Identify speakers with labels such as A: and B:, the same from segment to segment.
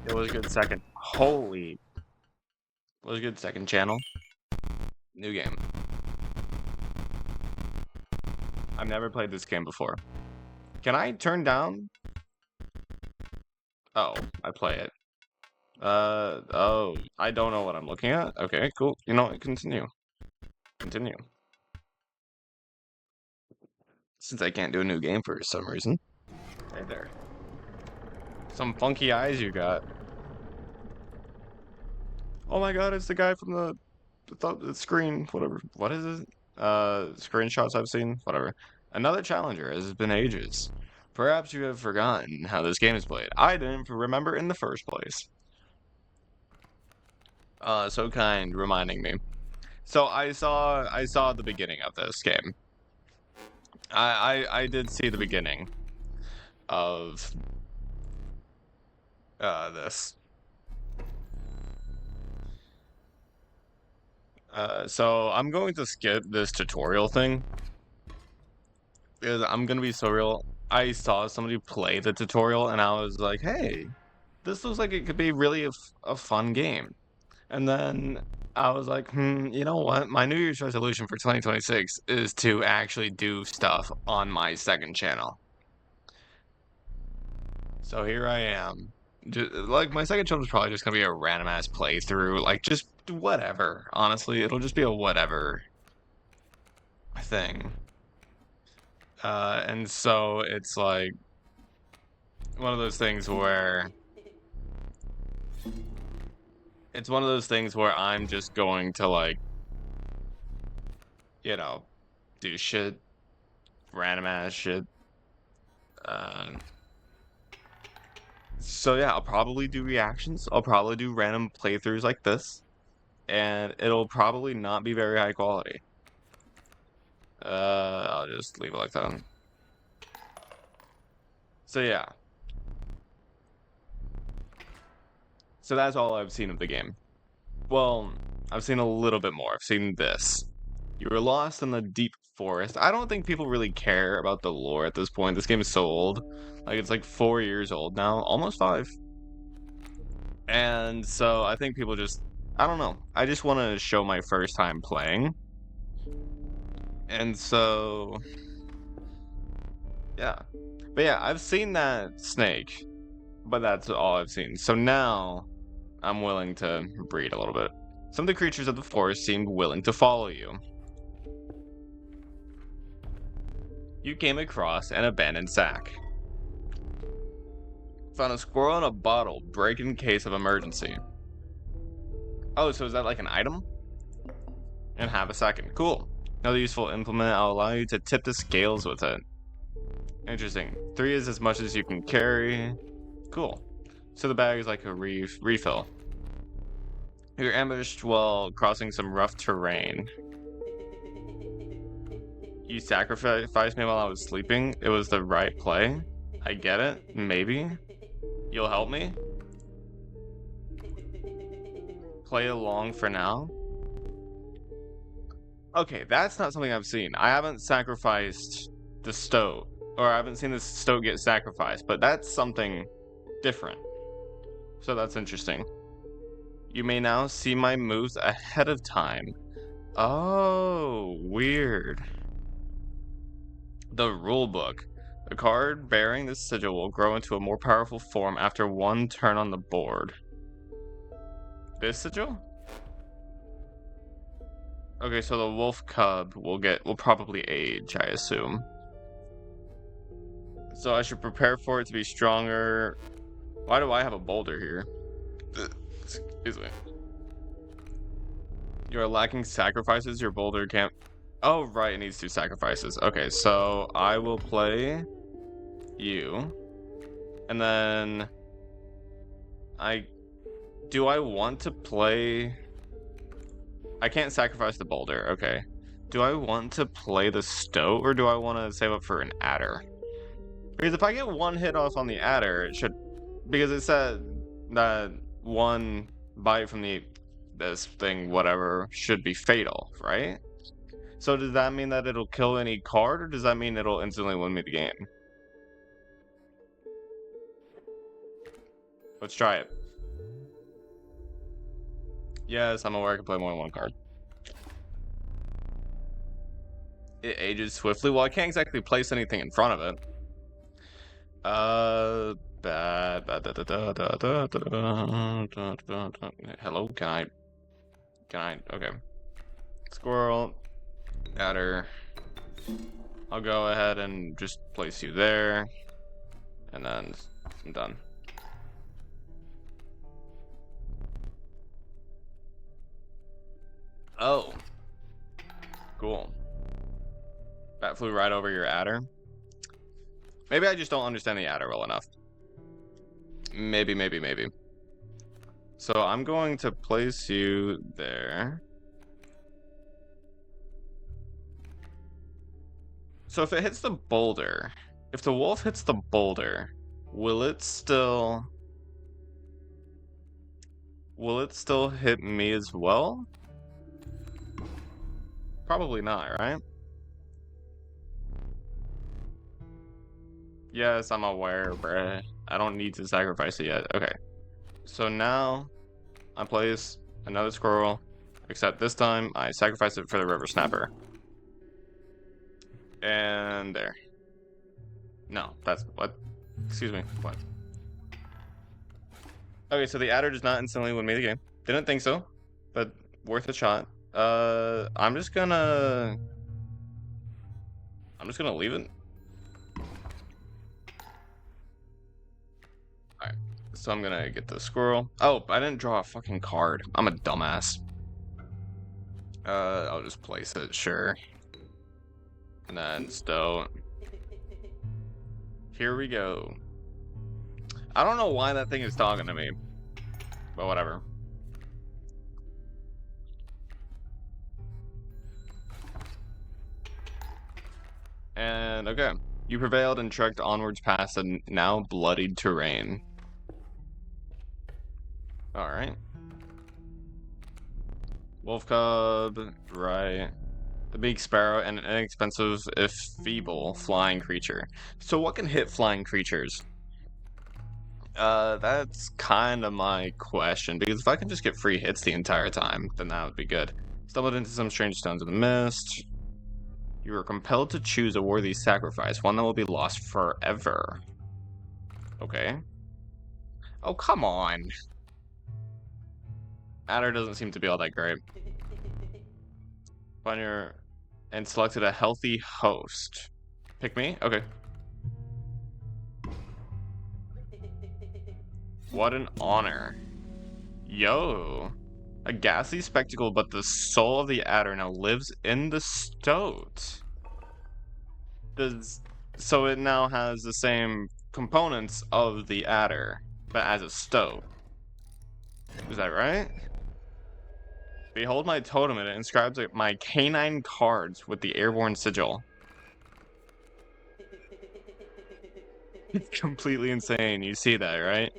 A: It was a good second. Holy. It was a good second channel. New game. I've never played this game before. Can I turn down? Oh, I play it. Oh, I don't know what I'm looking at. Okay, cool. You know what? Continue. Continue. Since I can't do a new game for some reason. Right there. Some funky eyes you got. Oh my god, it's the guy from the screen. Whatever. What is it? Screenshots I've seen. Whatever. Another challenger, as it's been ages. Perhaps you have forgotten how this game is played. I didn't remember in the first place. So kind, reminding me. So I saw the beginning of this game. I did see the beginning of this. So I'm going to skip this tutorial thing. Because I'm gonna be so real. I saw somebody play the tutorial and I was like, hey, this looks like it could be really a fun game. And then I was like, you know what? My New Year's resolution for 2026 is to actually do stuff on my second channel. So here I am. Like, my second channel is probably just gonna be a random ass playthrough. Like, just whatever. Honestly, it'll just be a whatever thing. And so it's like one of those things where I'm just going to, like, you know, do shit, random ass shit. So yeah, I'll probably do reactions. I'll probably do random playthroughs like this, and it'll probably not be very high quality. I'll just leave it like that. So yeah. So that's all I've seen of the game. Well, I've seen a little bit more. I've seen this. You were lost in the deep forest. I don't think people really care about the lore at this point. This game is so old. Like, it's like 4 years old now, almost 5. And so I think people just, I don't know. I just want to show my first time playing. And so, yeah. But yeah, I've seen that snake, but that's all I've seen. So now I'm willing to breed a little bit. Some of the creatures of the forest seemed willing to follow you. You came across an abandoned sack. Found a squirrel in a bottle. Break in case of emergency. Oh, so is that like an item? And have a second. Cool. Another useful implement. I'll allow you to tip the scales with it. Interesting. 3 is as much as you can carry. Cool. So the bag is like a refill. You're ambushed while crossing some rough terrain. You sacrificed me while I was sleeping. It was the right play. I get it. Maybe. You'll help me? Play along for now? Okay, that's not something I've seen. I haven't sacrificed the stoat. Or I haven't seen the stoat get sacrificed. But that's something different. So that's interesting. You may now see my moves ahead of time. Oh, weird. The rulebook. The card bearing this sigil will grow into a more powerful form after 1 turn on the board. This sigil? Okay, so the wolf cub will probably age, I assume. So I should prepare for it to be stronger. Why do I have a boulder here? Excuse me. You are lacking sacrifices. Your boulder can't. Oh, right, it needs 2 sacrifices. Okay, so I will play you. And then do I want to play? I can't sacrifice the boulder. Okay. Do I want to play the stoat or do I want to save up for an adder? Because if I get 1 hit off on the adder, it should, because it said that 1 bite from this thing, whatever, should be fatal, right? So does that mean that it'll kill any card, or does that mean it'll instantly win me the game? Let's try it. Yes, I'm aware I can play more than one card. It ages swiftly. Well, I can't exactly place anything in front of it. Hello, can I, okay. Squirrel, adder. I'll go ahead and just place you there. And then I'm done. Oh. Cool. That flew right over your adder. Maybe I just don't understand the adder well enough. Maybe. So I'm going to place you there. So if it hits the boulder, if the wolf hits the boulder, will it still hit me as well? Probably not, right? Yes, I'm aware, bruh. I don't need to sacrifice it yet. Okay. So now I place another squirrel, except this time I sacrifice it for the river snapper. And there. No, that's what? Excuse me, what? Okay, so the adder does not instantly win me the game. Didn't think so, but worth a shot. I'm just gonna leave it. Alright, so I'm gonna get the squirrel. Oh, I didn't draw a fucking card. I'm a dumbass. I'll just place it, sure. And then stow. Here we go. I don't know why that thing is talking to me, but whatever. And okay, you prevailed and trekked onwards past the now bloodied terrain. Alright. Wolf cub, right. The big sparrow and an inexpensive, if feeble, flying creature. So what can hit flying creatures? That's kind of my question, because if I can just get free hits the entire time, then that would be good. Stumbled into some strange stones in the mist. You are compelled to choose a worthy sacrifice, one that will be lost forever. Okay. Oh, come on. Adder doesn't seem to be all that great. Find your... and selected a healthy host. Pick me? Okay. What an honor. Yo. A ghastly spectacle, but the soul of the adder now lives in the stoat. So it now has the same components of the adder, but as a stoat. Is that right? Behold my totem, and it inscribes my canine cards with the airborne sigil. It's completely insane, you see that, right?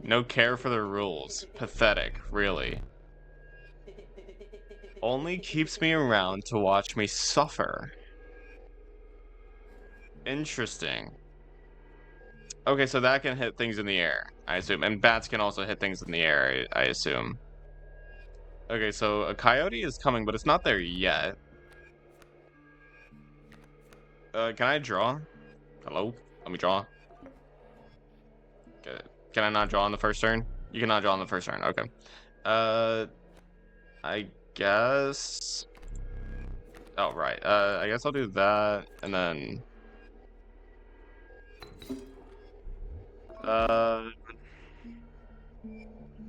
A: No care for the rules. Pathetic, really. Only keeps me around to watch me suffer. Interesting. Okay, so that can hit things in the air, I assume. And bats can also hit things in the air, I assume. Okay, so a coyote is coming, but it's not there yet. Can I draw? Hello? Let me draw. Okay. Can I not draw on the first turn? You cannot draw on the first turn, okay. I guess... Oh, right. I guess I'll do that, and then...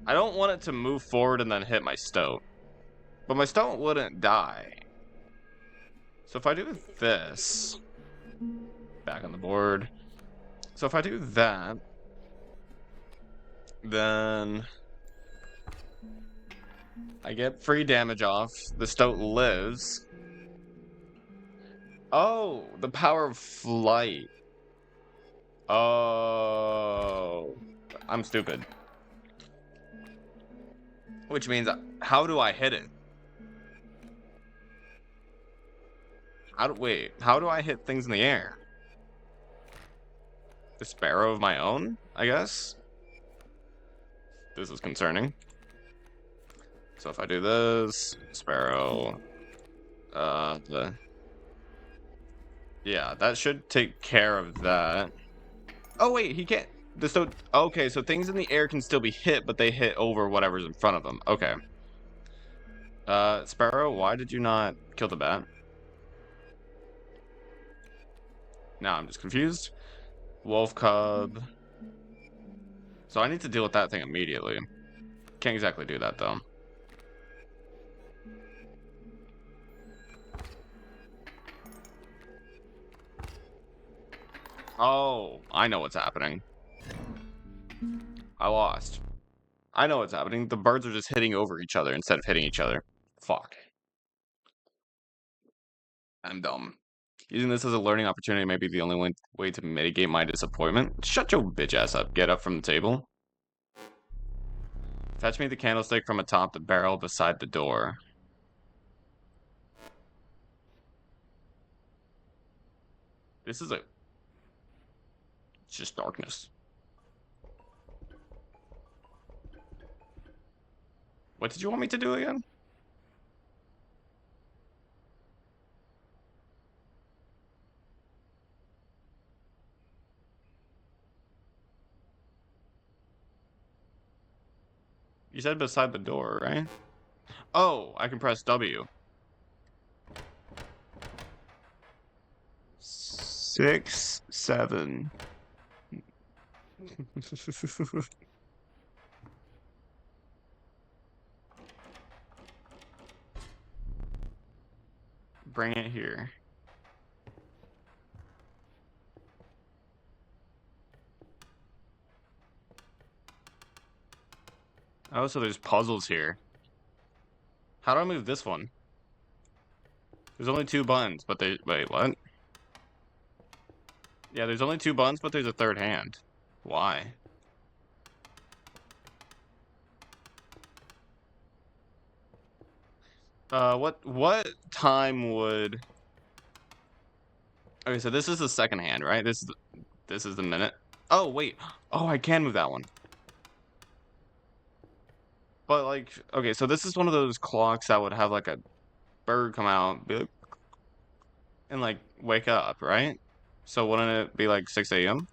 A: I don't want it to move forward and then hit my stoat. But my stoat wouldn't die. So if I do this... Back on the board. So if I do that... Then... I get free damage off. The stoat lives. Oh, the power of flight. Oh, I'm stupid. Which means, how do I hit it? Wait, how do I hit things in the air? The sparrow of my own, I guess? This is concerning. So if I do this, sparrow, yeah, that should take care of that. Oh wait, he can't. So okay, so things in the air can still be hit, but they hit over whatever's in front of them. Okay. Sparrow, why did you not kill the bat? Now I'm just confused. Wolf cub. So I need to deal with that thing immediately. Can't exactly do that though. Oh, I know what's happening. I lost. I know what's happening. The birds are just hitting over each other instead of hitting each other. Fuck. I'm dumb. Using this as a learning opportunity may be the only way to mitigate my disappointment. Shut your bitch ass up. Get up from the table. Fetch me the candlestick from atop the barrel beside the door. This is a... It's just darkness. What did you want me to do again? You said beside the door, right? Oh, I can press W. 6, 7. Bring it here. Oh, so there's puzzles here. How do I move this one? There's only 2 buttons, but they... Wait, what? Yeah, there's only 2 buttons, but there's a third hand. Why? What time would... Okay, so this is the second hand, right? This is the minute. Oh, wait. Oh, I can move that one. But, like, okay, so this is one of those clocks that would have, like, a bird come out, be like, and, like, wake up, right? So wouldn't it be, like, 6 a.m.?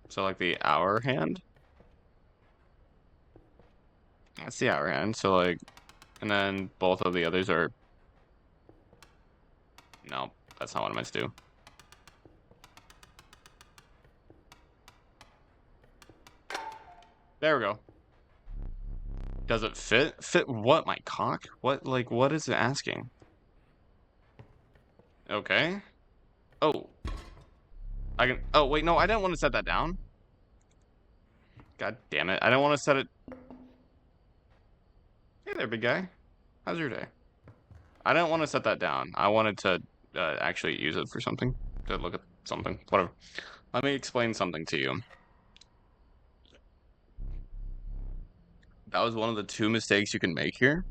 A: So, like, the hour hand? That's the hour hand, so, like, and then both of the others are... No, that's not what I meant to do. There we go. Does it fit? Fit what, my cock? What, like, what is it asking? Okay. Oh. I can... Oh, wait, no, I didn't want to set that down. God damn it. I don't want to set it... Hey there, big guy. How's your day? I didn't want to set that down. I wanted to actually use it for something. To look at something. Whatever. Let me explain something to you. That was one of the 2 mistakes you can make here.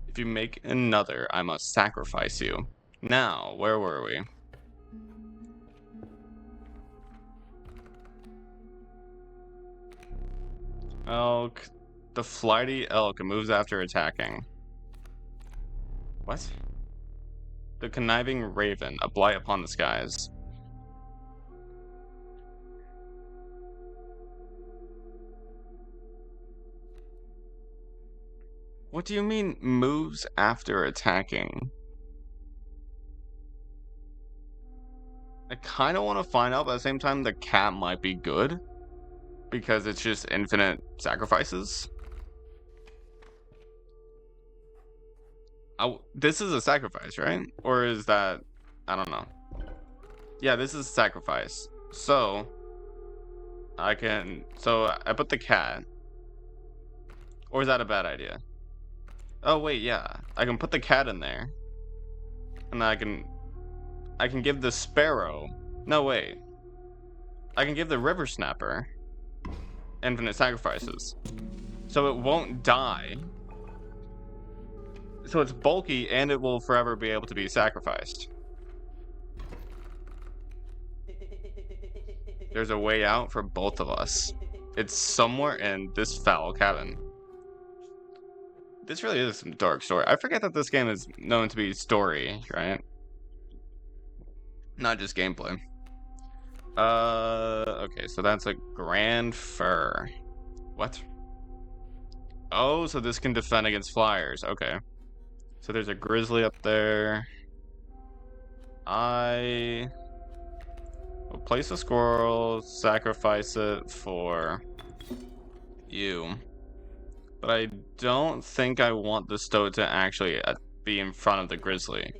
A: If you make another, I must sacrifice you. Now, where were we? Elk. The flighty elk moves after attacking. What? The conniving raven, a blight upon the skies. What do you mean, moves after attacking? I kind of want to find out, but at the same time, the cat might be good. Because it's just infinite sacrifices. This is a sacrifice, right? Or is that... I don't know. Yeah, this is a sacrifice. So... I can... So, I put the cat. Or is that a bad idea? Oh, wait, yeah. I can put the cat in there. And I can give the sparrow... No, wait. I can give the river snapper infinite sacrifices. So it won't die. So it's bulky and it will forever be able to be sacrificed. There's a way out for both of us. It's somewhere in this foul cabin. This really is some dark story. I forget that this game is known to be story, right? Not just gameplay. Okay, so that's a grand fur. What? Oh, so this can defend against flyers. Okay. So there's a grizzly up there. I will place a squirrel, sacrifice it for you. But I don't think I want the stoat to actually be in front of the grizzly.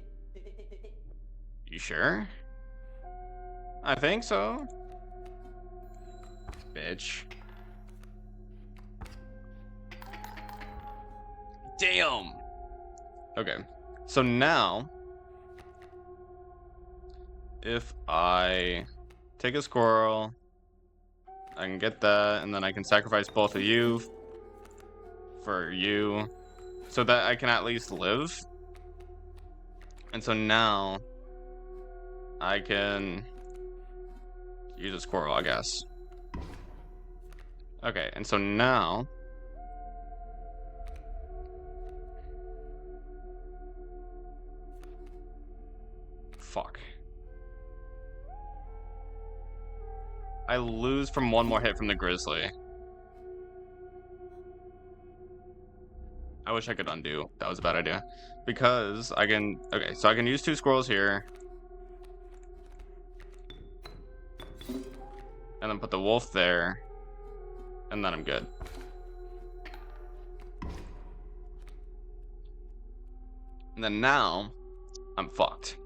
A: You sure? I think so. Bitch. Damn! Okay. So now, if I take a squirrel, I can get that, and then I can sacrifice both of you for you, so that I can at least live. And so now, I can use a squirrel, I guess. Okay, and so now, fuck. I lose from one more hit from the grizzly. I wish I could undo. That was a bad idea. Because I can... Okay, so I can use 2 squirrels here. And then put the wolf there. And then I'm good. And then now, I'm fucked.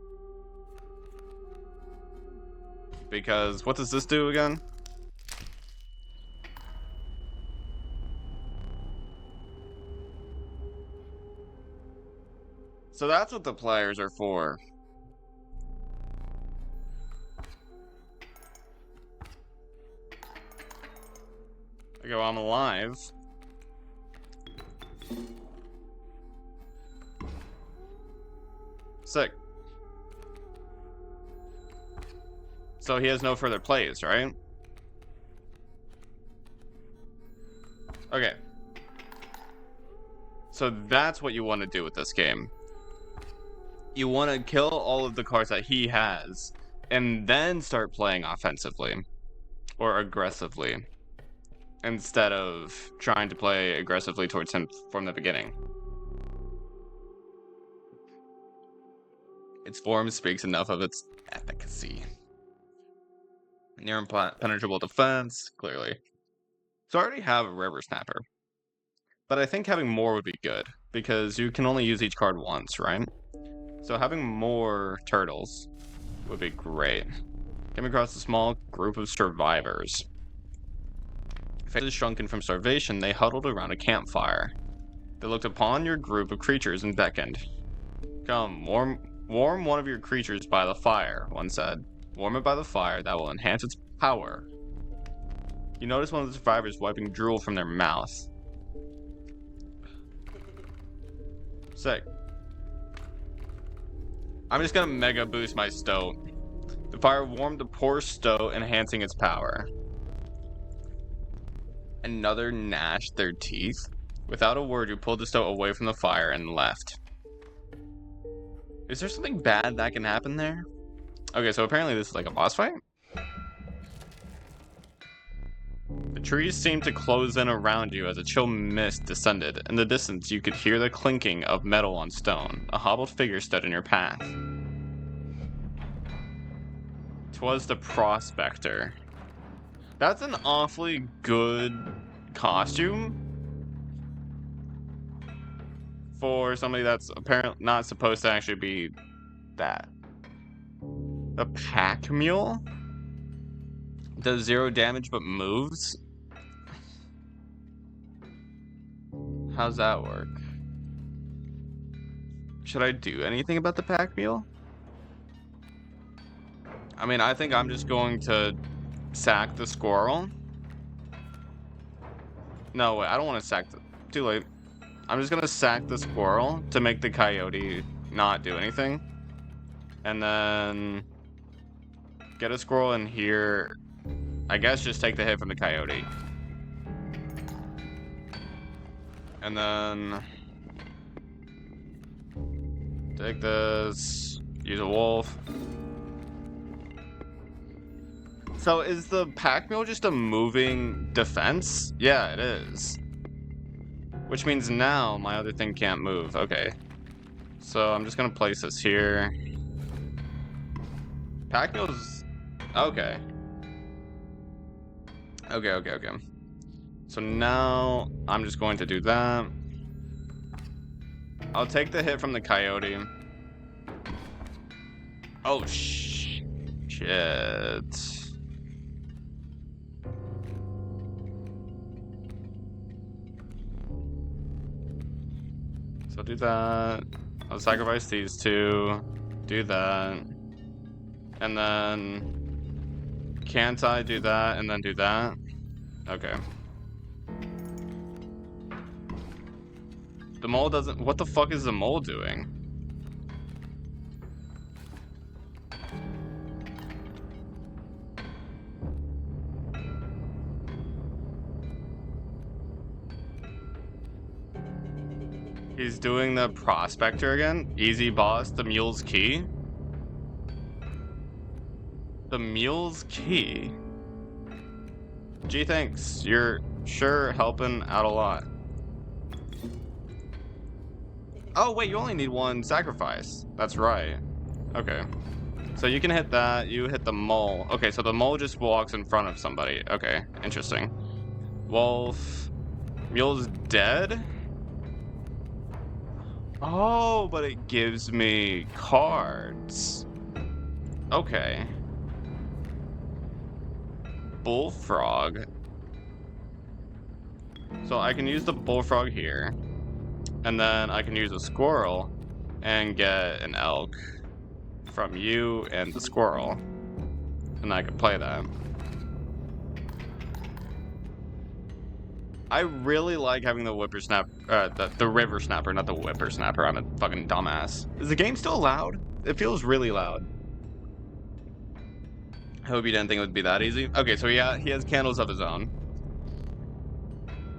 A: Because what does this do again? So that's what the players are for. Okay, well, I'm alive. Sick. So he has no further plays, right? Okay. So that's what you want to do with this game. You want to kill all of the cards that he has, and then start playing offensively. Or aggressively. Instead of trying to play aggressively towards him from the beginning. Its form speaks enough of its efficacy. Near impenetrable defense, clearly. So I already have a River Snapper. But I think having more would be good, because you can only use each card once, right? So having more turtles would be great. Came across a small group of survivors. Faces shrunken from starvation, they huddled around a campfire. They looked upon your group of creatures and beckoned. Come, warm one of your creatures by the fire, one said. Warm it by the fire, that will enhance its power. You notice one of the survivors wiping drool from their mouth. Sick. I'm just gonna mega boost my stoat. The fire warmed the poor stoat, enhancing its power. Another gnashed their teeth. Without a word, you pulled the stoat away from the fire and left. Is there something bad that can happen there? Okay, so apparently this is like a boss fight? The trees seemed to close in around you as a chill mist descended. In the distance, you could hear the clinking of metal on stone. A hobbled figure stood in your path. 'Twas the Prospector. That's an awfully good costume for somebody that's apparently not supposed to actually be that. A pack mule? Does 0 damage but moves? How's that work? Should I do anything about the pack mule? I mean, I think I'm just going to sack the squirrel. No, wait, I don't want to sack the... Too late. I'm just going to sack the squirrel to make the coyote not do anything. And then... get a squirrel in here. I guess just take the hit from the coyote. And then... Take this. Use a wolf. So is the pack mule just a moving defense? Yeah, it is. Which means now my other thing can't move. Okay. So I'm just gonna place this here. Pack mule's... Okay. Okay. So now I'm just going to do that. I'll take the hit from the coyote. Oh, shit. So do that. I'll sacrifice these two. Do that. And then... Can't I do that and then do that? Okay. The mole doesn't... What the fuck is the mole doing? He's doing the prospector again? Easy boss, the mule's key? The mule's key? Gee, thanks. You're sure helping out a lot. Oh, wait, you only need one sacrifice. That's right. Okay. So you can hit that, you hit the mole. Okay, so the mole just walks in front of somebody. Okay, interesting. Wolf. Mule's dead? Oh, but it gives me cards. Okay. Bullfrog. So I can use the bullfrog here. And then I can use a squirrel and get an elk from you and the squirrel. And I can play that. I really like having the whippersnapper, the river snapper, not the whippersnapper. I'm a fucking dumbass. Is the game still loud? It feels really loud. I hope you didn't think it would be that easy. Okay, so yeah, he has candles of his own.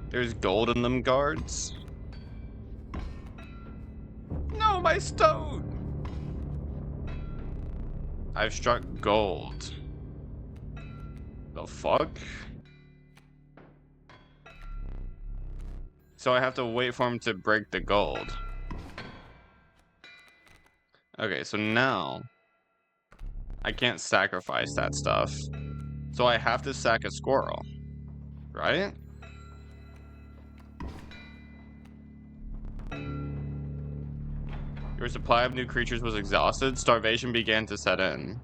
A: There's gold in them guards. No, my stone! I've struck gold. The fuck? So I have to wait for him to break the gold. Okay, so now I can't sacrifice that stuff. So I have to sack a squirrel, right? Your supply of new creatures was exhausted. Starvation began to set in.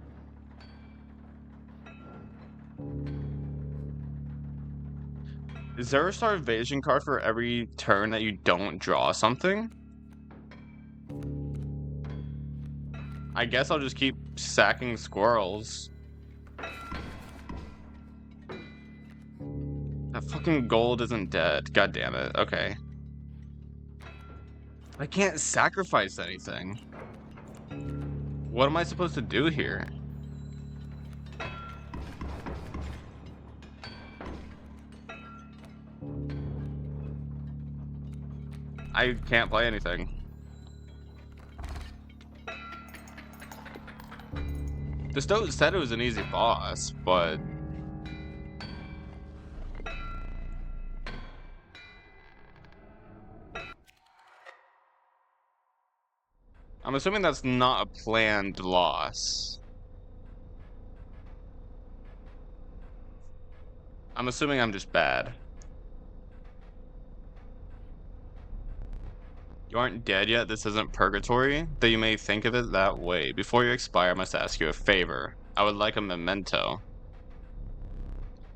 A: Is there a starvation card for every turn that you don't draw something? I guess I'll just keep sacking squirrels. That fucking gold isn't dead. God damn it. Okay. I can't sacrifice anything. What am I supposed to do here? I can't play anything. The Stoat said it was an easy boss, but... I'm assuming that's not a planned loss. I'm assuming I'm just bad. You aren't dead yet, this isn't purgatory, though you may think of it that way. Before you expire, I must ask you a favor. I would like a memento.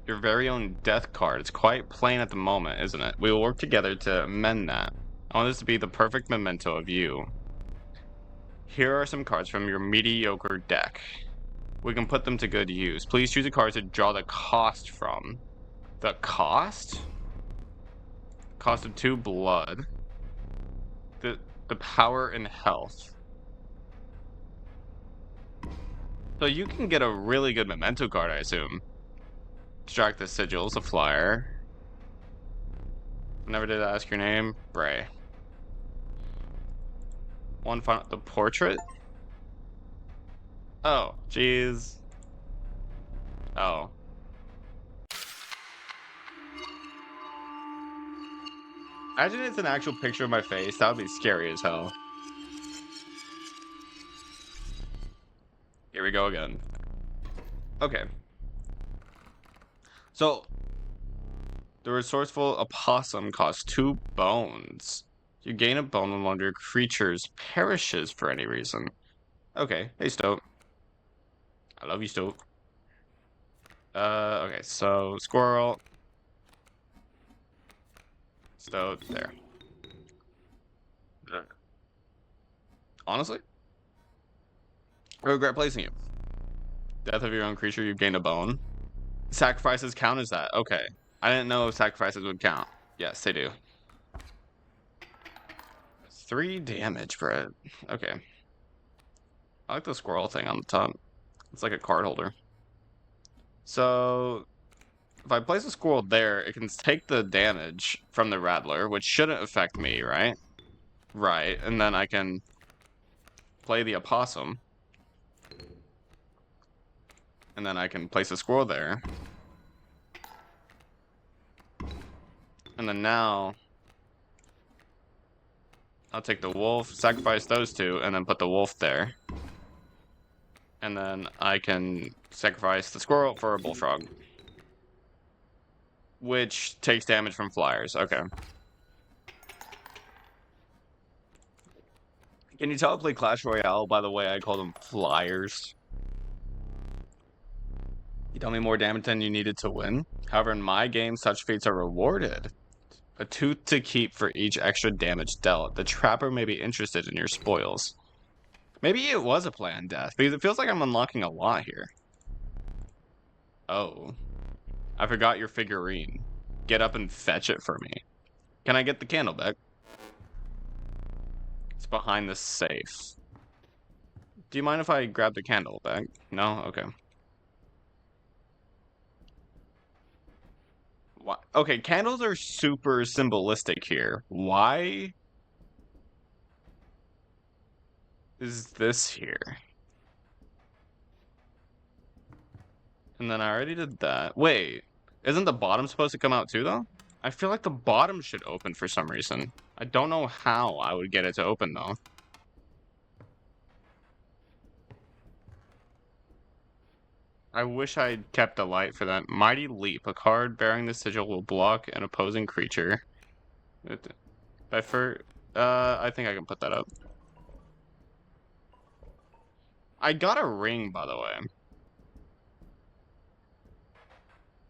A: Your very own death card. It's quite plain at the moment, isn't it? We will work together to amend that. I want this to be the perfect memento of you. Here are some cards from your mediocre deck. We can put them to good use. Please choose a card to draw the cost from. The cost? Cost of 2 blood. The power and health. So you can get a really good memento card, I assume. Extract the sigils, a flyer. Never did I ask your name? Bray. One final, the portrait? Oh, jeez. Oh. Imagine it's an actual picture of my face. That would be scary as hell. Here we go again. Okay. So, the resourceful opossum costs 2 bones. You gain a bone when one of your creatures perishes for any reason. Okay. Hey, Stoat. I love you, Stoat. Okay, so squirrel. Stoat, there. Honestly, I regret placing you. Death of your own creature, you gain a bone. Sacrifices count as that. Okay. I didn't know sacrifices would count. Yes, they do. 3 damage, Brett. Okay. I like the squirrel thing on the top. It's like a card holder. So, if I place a squirrel there, it can take the damage from the rattler, which shouldn't affect me, right? Right, and then I can play the opossum. And then I can place a squirrel there. And then now, I'll take the wolf, sacrifice those 2, and then put the wolf there. And then I can sacrifice the squirrel for a bullfrog. Which takes damage from flyers. Okay. Can you tell I play Clash Royale by the way I call them flyers? You dealt me more damage than you needed to win. However, in my game, such feats are rewarded. A tooth to keep for each extra damage dealt. The trapper may be interested in your spoils. Maybe it was a planned death, because it feels like I'm unlocking a lot here. Oh. I forgot your figurine. Get up and fetch it for me. Can I get the candle back? It's behind the safe. Do you mind if I grab the candle back? No? Okay. What? Okay, candles are super symbolistic here. Why is this here? And then I already did that. Wait, isn't the bottom supposed to come out too, though? I feel like the bottom should open for some reason. I don't know how I would get it to open, though. I wish I'd kept the light for that. Mighty Leap. A card bearing the sigil will block an opposing creature. I think I can put that up. I got a ring, by the way.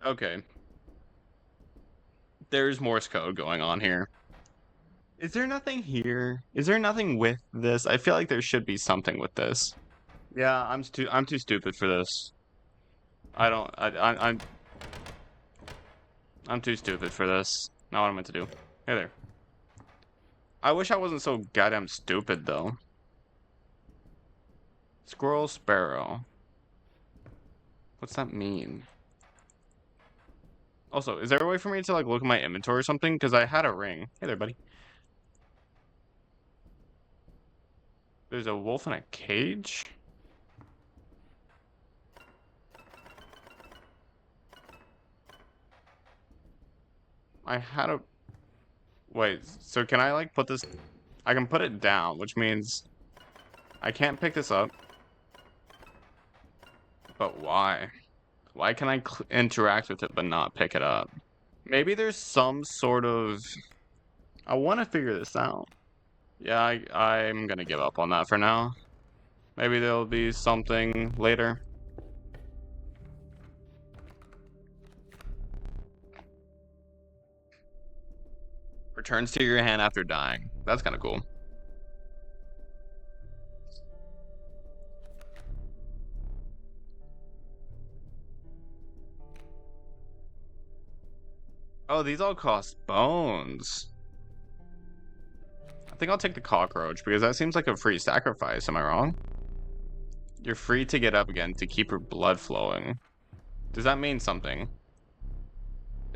A: Okay. There's Morse code going on here. Is there nothing here? Is there nothing with this? I feel like there should be something with this. Yeah, I'm too stupid for this. I'm too stupid for this. Not what I'm meant to do. Hey there. I wish I wasn't so goddamn stupid though. Squirrel Sparrow. What's that mean? Also, is there a way for me to like look at my inventory or something? Because I had a ring. Hey there, buddy. There's a wolf in a cage? I had a... Wait, so can I like put this... I can put it down, which means I can't pick this up. But why? Why can I interact with it but not pick it up? Maybe there's some sort of... I want to figure this out. Yeah, I'm gonna give up on that for now. Maybe there'll be something later. Returns to your hand after dying. That's kind of cool. Oh, these all cost bones. I think I'll take the cockroach because that seems like a free sacrifice. Am I wrong? You're free to get up again to keep your blood flowing. Does that mean something?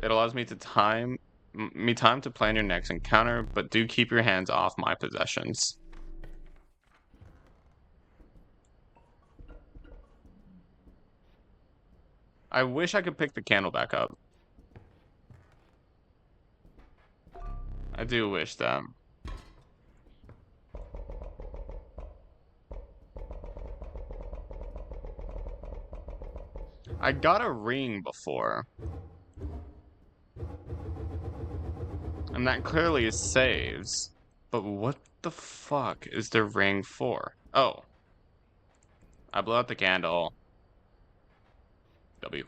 A: It allows me to time to plan your next encounter, but do keep your hands off my possessions. I wish I could pick the candle back up. I do wish that. I got a ring before. And that clearly saves. But what the fuck is the ring for? Oh. I blew out the candle. W.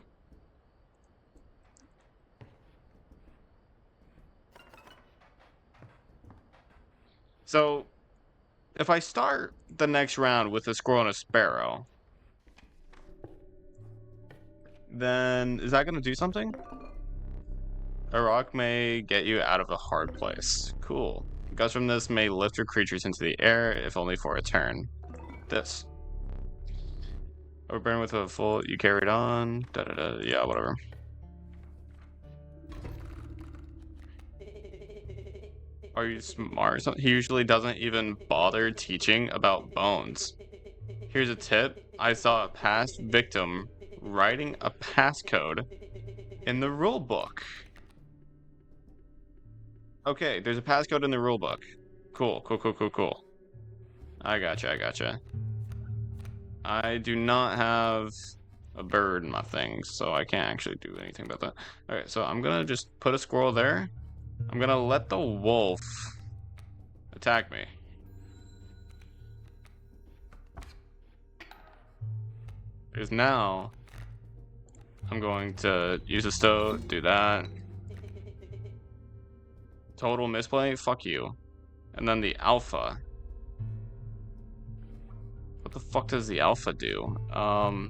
A: So, if I start the next round with a squirrel and a sparrow, then is that going to do something? A rock may get you out of a hard place. Cool. Gusts from this may lift your creatures into the air, if only for a turn. This. Overburn with a full, you carried on. Da da da. Yeah, whatever. Are you smart? He usually doesn't even bother teaching about bones. Here's a tip. I saw a past victim writing a passcode in the rule book. Okay, there's a passcode in the rule book. Cool, cool, cool, cool, cool. I gotcha, I gotcha. I do not have a bird in my things, so I can't actually do anything about that. Alright, so I'm gonna just put a squirrel there. I'm gonna let the wolf attack me. Because now I'm going to use a stove, do that. Total misplay? Fuck you. And then the alpha. What the fuck does the alpha do? I'll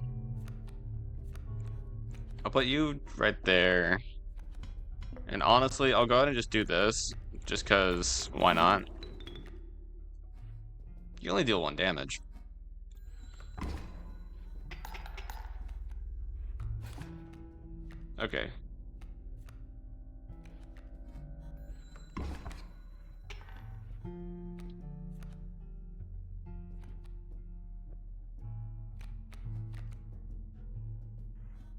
A: put you right there. And honestly, I'll go ahead and just do this. Just because, why not? You only deal 1 damage. Okay.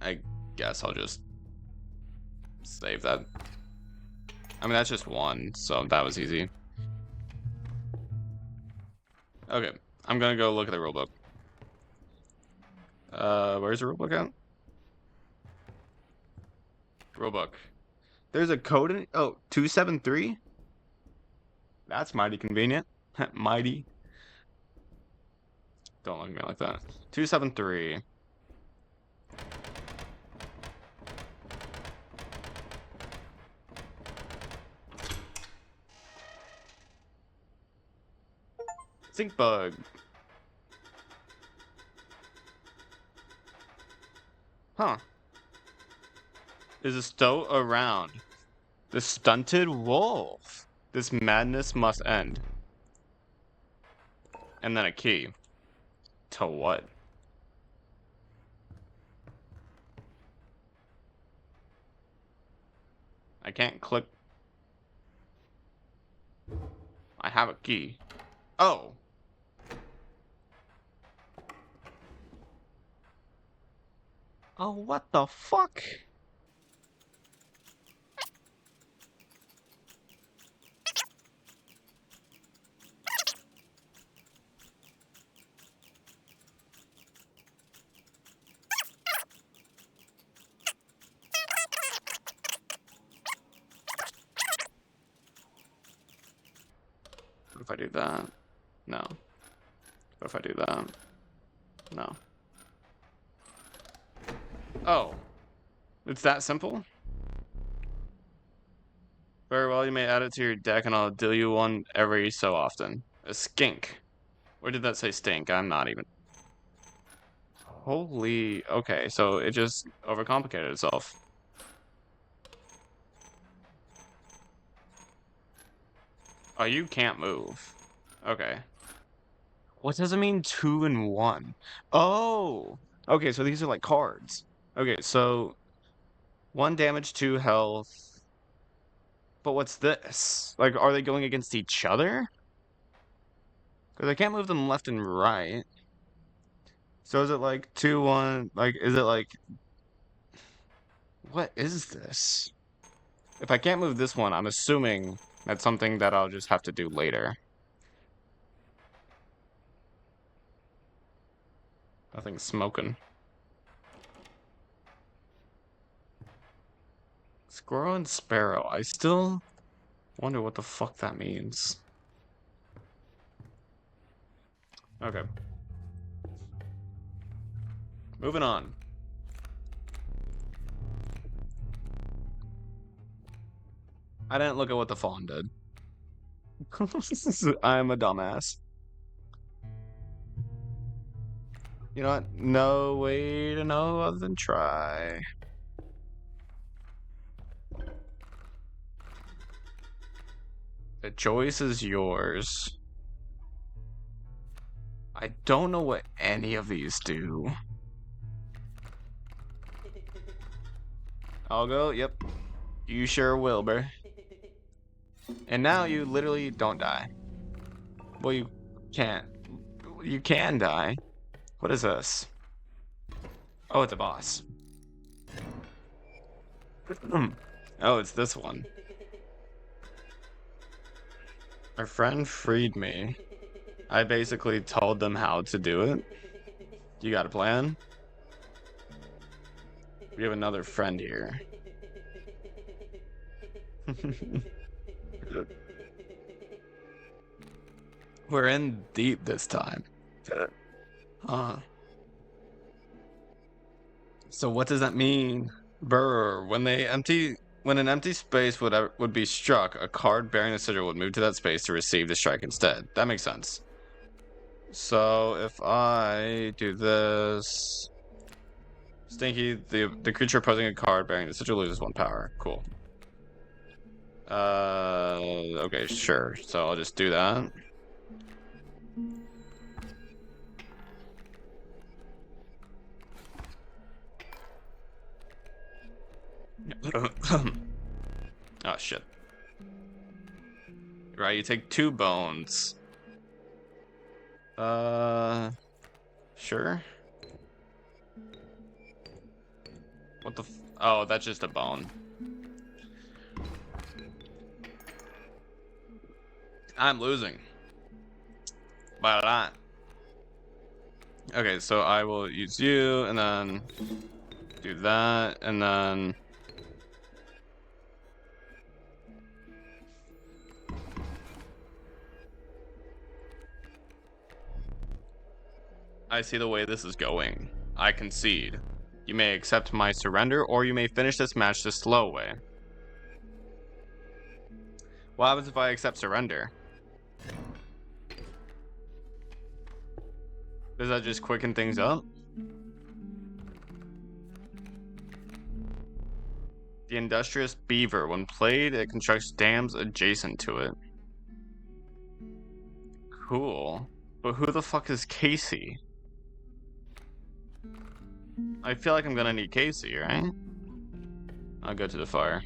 A: I guess I'll just save that. I mean, that's just 1, so that was easy. Okay, I'm gonna go look at the rulebook. Where's the rulebook at? Rulebook. There's a code in it? Oh, 273? That's mighty convenient. Mighty. Don't look at me like that. 273. Zinc bug. Huh. Is a stoat around? The stunted wolf. This madness must end. And then a key. To what? I can't click. I have a key. Oh. Oh, what the fuck? What if I do that? No. What if I do that? No. Oh. It's that simple? Very well, you may add it to your deck and I'll deal you one every so often. A skink. Or did that say stink? I'm not even... Holy... Okay, so it just overcomplicated itself. Oh, you can't move. Okay. What does it mean 2 and 1? Oh! Okay, so these are like cards. Okay, so 1 damage, 2 health. But what's this? Like, are they going against each other? Because I can't move them left and right. So is it like 2, 1? Like, is it like... What is this? If I can't move this one, I'm assuming that's something that I'll just have to do later. Nothing's smoking. Squirrel and sparrow. I still wonder what the fuck that means. Okay. Moving on. I didn't look at what the fawn did. I'm a dumbass. You know what? No way to know other than try. The choice is yours. I don't know what any of these do. I'll go, yep. You sure will, bro. And now you literally don't die. Well, you can't. You can die. What is this? Oh, it's a boss. Oh, it's this one. Our friend freed me. I basically told them how to do it. You got a plan? We have another friend here. We're in deep this time. So what does that mean? Brr, when an empty space would be struck, a card bearing the sigil would move to that space to receive the strike instead. That makes sense. So if I do this, Stinky, the creature opposing a card bearing the sigil loses 1 power. Cool. Okay, sure. So I'll just do that. Oh shit. Right, you take 2 bones. Sure. What the oh, that's just a bone. I'm losing. By a lot. Okay, so I will use you, and then do that, and then... I see the way this is going. I concede. You may accept my surrender, or you may finish this match the slow way. What happens if I accept surrender? Does that just quicken things up? The industrious beaver. When played, it constructs dams adjacent to it. Cool. But who the fuck is Casey? I feel like I'm gonna need Casey, right? I'll go to the fire.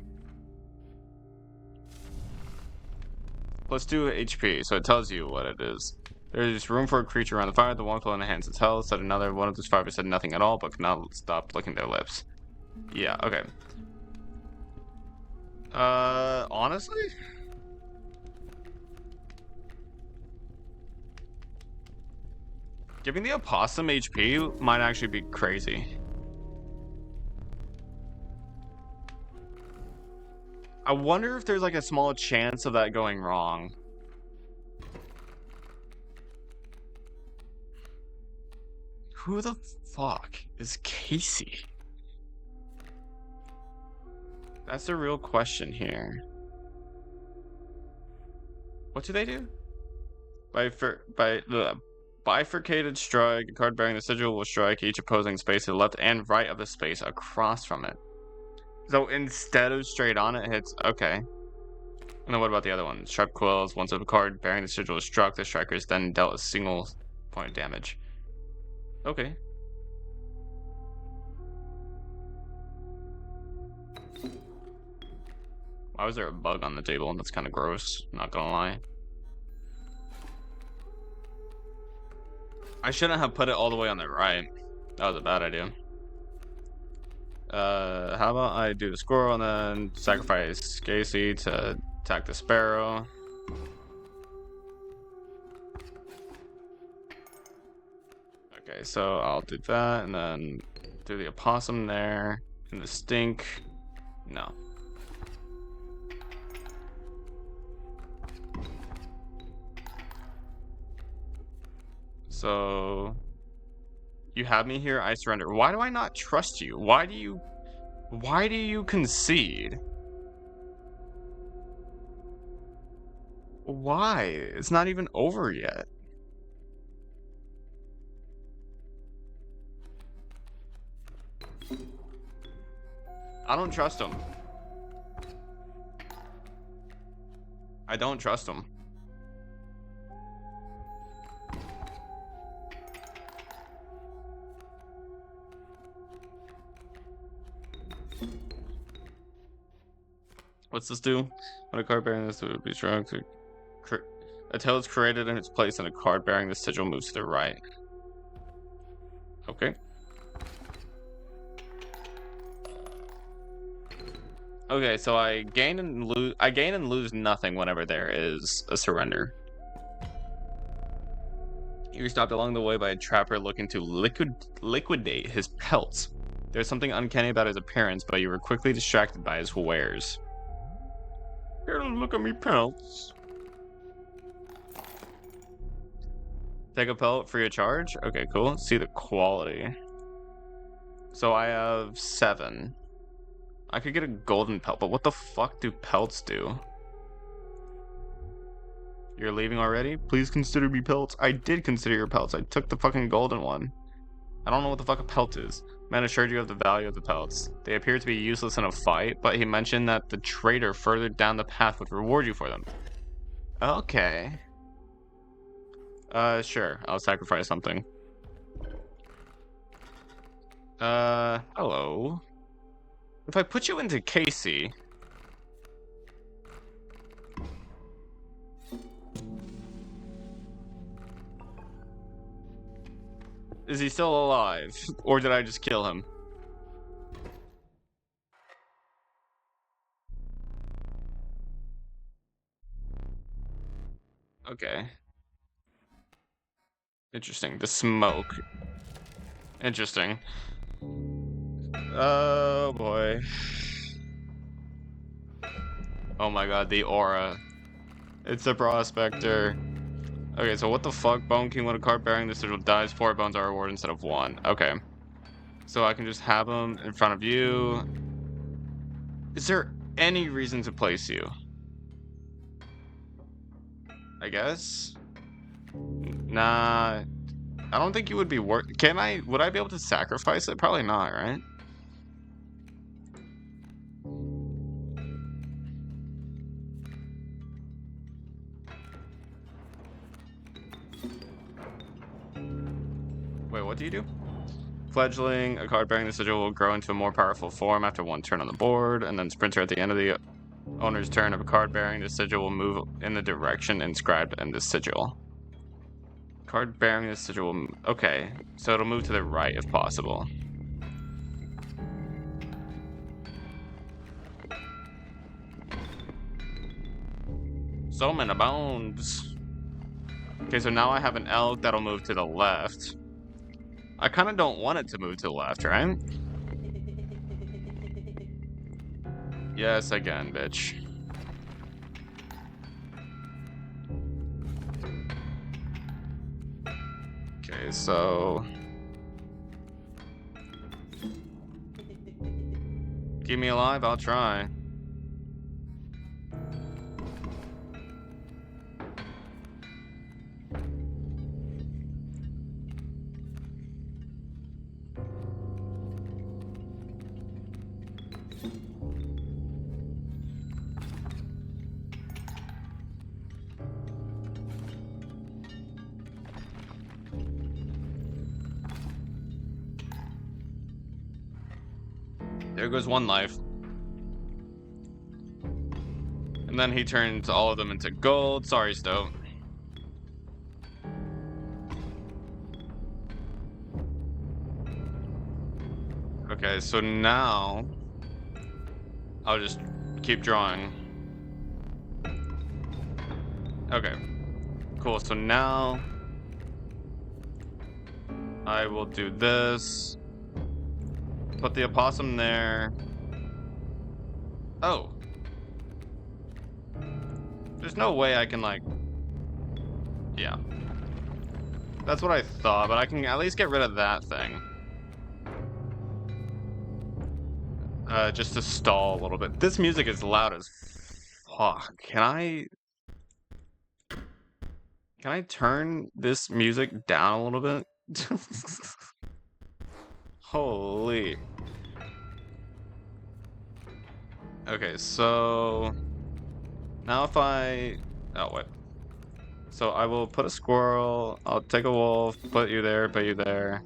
A: Let's do HP, so it tells you what it is. There is room for a creature around the fire. The one flow enhances its health. Said another. One of the survivors said nothing at all, but could not stop licking their lips. Yeah, okay. Honestly? Giving the opossum HP might actually be crazy. I wonder if there's like a small chance of that going wrong. Who the fuck is Casey? That's the real question here. What do they do? Bifurcated strike, a card bearing the sigil will strike each opposing space to the left and right of the space across from it. So instead of straight on, it hits... Okay. And then what about the other one? Sharp quills. Once a card bearing the sigil is struck, the striker is then dealt a single point of damage. Okay. Why was there a bug on the table? That's kind of gross, not gonna lie. I shouldn't have put it all the way on the right. That was a bad idea. How about I do the squirrel and then sacrifice Casey to attack the sparrow? Okay, so I'll do that and then do the opossum there and the stink. No. So you have me here, I surrender. Why do I not trust you? Why do you concede? Why? It's not even over yet. I don't trust him. I don't trust him. What's this do? When a card bearing this would be strong to a tail is created in its place and a card bearing the sigil moves to the right. Okay. Okay, so I gain and lose nothing whenever there is a surrender. You were stopped along the way by a trapper looking to liquidate his pelts. There's something uncanny about his appearance, but you were quickly distracted by his wares. Here, look at me pelts. Take a pelt free of charge? Okay, cool. Let's see the quality. So I have 7. I could get a golden pelt, but what the fuck do pelts do? You're leaving already? Please consider me pelts. I did consider your pelts. I took the fucking golden one. I don't know what the fuck a pelt is. Man assured you of the value of the pelts. They appear to be useless in a fight, but he mentioned that the trader further down the path would reward you for them. Okay. Sure. I'll sacrifice something. Hello. If I put you into Casey... Is he still alive? Or did I just kill him? Okay. Interesting. The smoke. Interesting. Oh boy. Oh my god, the aura. It's a prospector. Okay, so what the fuck? Bone King, when a card bearing the sigil dies, 4 bones are rewarded instead of 1. Okay. So I can just have him in front of you. Is there any reason to place you? I guess? Nah. I don't think you would be worth... Would I be able to sacrifice it? Probably not, right? Wait, what do you do? Fledgling, a card bearing the sigil will grow into a more powerful form after 1 turn on the board, and then Sprinter at the end of the owner's turn of a card bearing the sigil will move in the direction inscribed in the sigil. Card bearing the sigil will... Okay, so it'll move to the right if possible. So many bones. Okay, so now I have an elk that'll move to the left. I kind of don't want it to move to the left, right? Yes, again, bitch. Okay, so... Keep me alive, I'll try. There goes 1 life. And then he turns all of them into gold. Sorry, Stoat. Okay, so now I'll just keep drawing. Okay, cool. So now I will do this. Put the opossum there. Oh. There's no way I can, like... Yeah. That's what I thought, but I can at least get rid of that thing. Just to stall a little bit. This music is loud as fuck. Can I turn this music down a little bit? Holy. Okay, so now if I... Oh, wait. So I will put a squirrel, I'll take a wolf, put you there, put you there,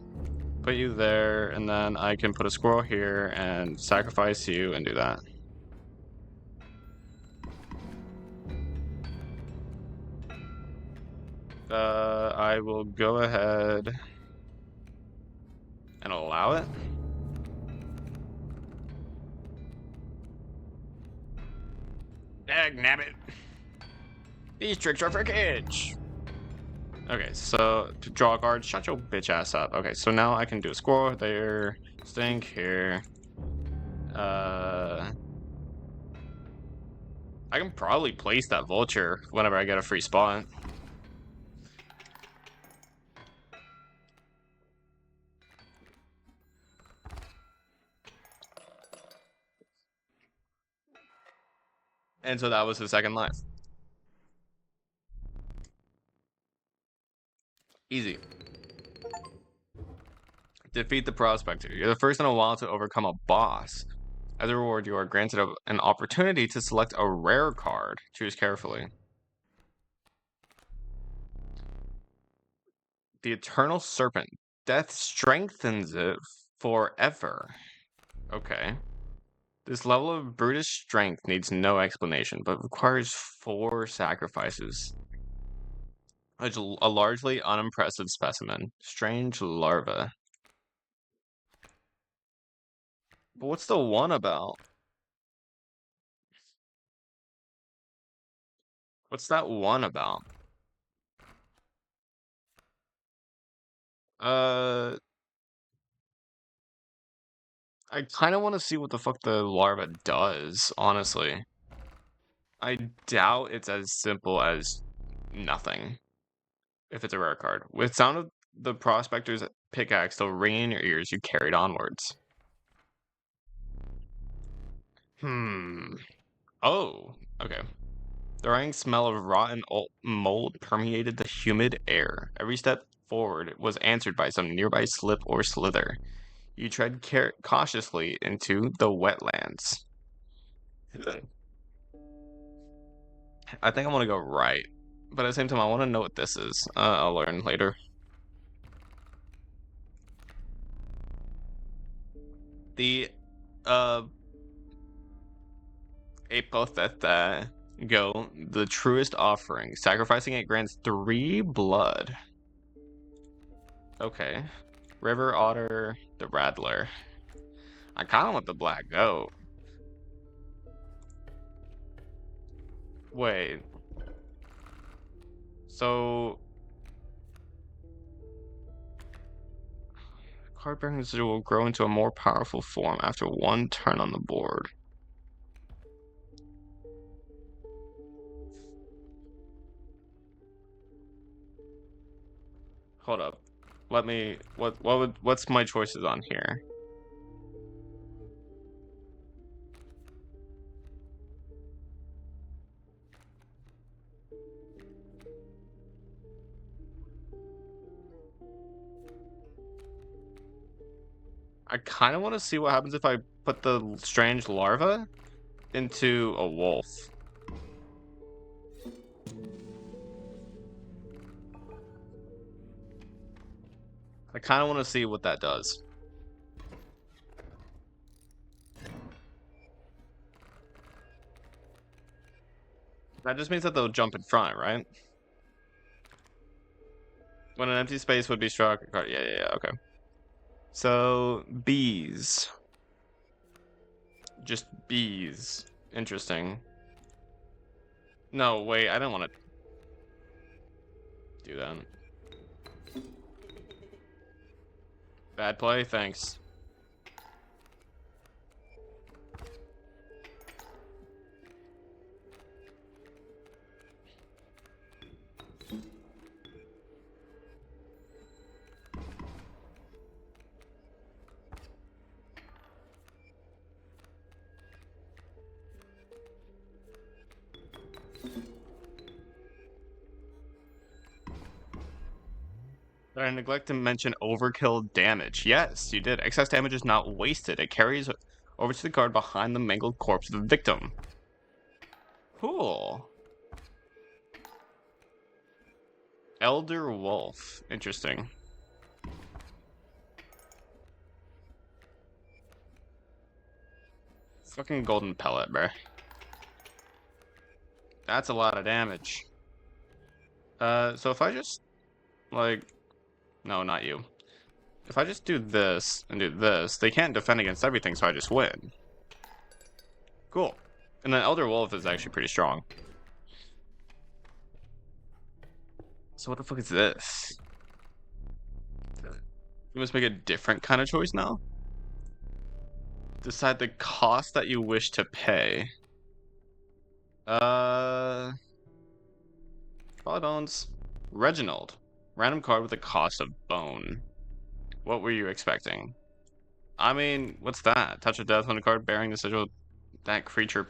A: put you there, and then I can put a squirrel here and sacrifice you and do that. I will go ahead and allow it. Dagnabbit. These tricks are for kids. Okay, so to draw a card, shut your bitch ass up. Okay, so now I can do a squirrel there, stink here. I can probably place that vulture whenever I get a free spot. And so that was the second life. Easy. Defeat the prospector. You're the first in a while to overcome a boss. As a reward, you are granted an opportunity to select a rare card. Choose carefully. The Eternal Serpent. Death strengthens it forever. Okay. This level of brutish strength needs no explanation, but requires 4 sacrifices. A largely unimpressive specimen. Strange larva. But what's the one about? What's that one about? Uh, I kind of want to see what the fuck the larva does, honestly. I doubt it's as simple as nothing, if it's a rare card. With sound of the prospector's pickaxe still ringing in your ears, you carried onwards. Oh, okay. The rank smell of rotten mold permeated the humid air. Every step forward was answered by some nearby slip or slither. You tread cautiously into the wetlands. I think I want to go right, but at the same time, I want to know what this is. I'll learn later. The Apotheta go the truest offering. Sacrificing it grants 3 blood. Okay. River otter, the rattler. I kind of want the black goat. Wait. So card bearing residual will grow into a more powerful form after 1 turn on the board. Hold up. What's my choices on here? I kind of want to see what happens if I put the strange larva into a wolf. I kind of want to see what that does. That just means that they'll jump in front, right? When an empty space would be struck. Yeah, okay. So, bees. Just bees. Interesting. No, wait, I don't want to do that. Bad play, thanks. Did I neglect to mention overkill damage? Yes, you did. Excess damage is not wasted. It carries over to the guard behind the mangled corpse of the victim. Cool. Elder Wolf. Interesting. Fucking golden pellet, bruh. That's a lot of damage. So if I just, like... No, not you. If I just do this and do this, they can't defend against everything, so I just win. Cool. And then Elder Wolf is actually pretty strong. So what the fuck is this? You must make a different kind of choice now? Decide the cost that you wish to pay. Probably bones. Reginald. Random card with the cost of bone. What were you expecting? I mean, what's that? Touch of death on a card bearing the sigil. That creature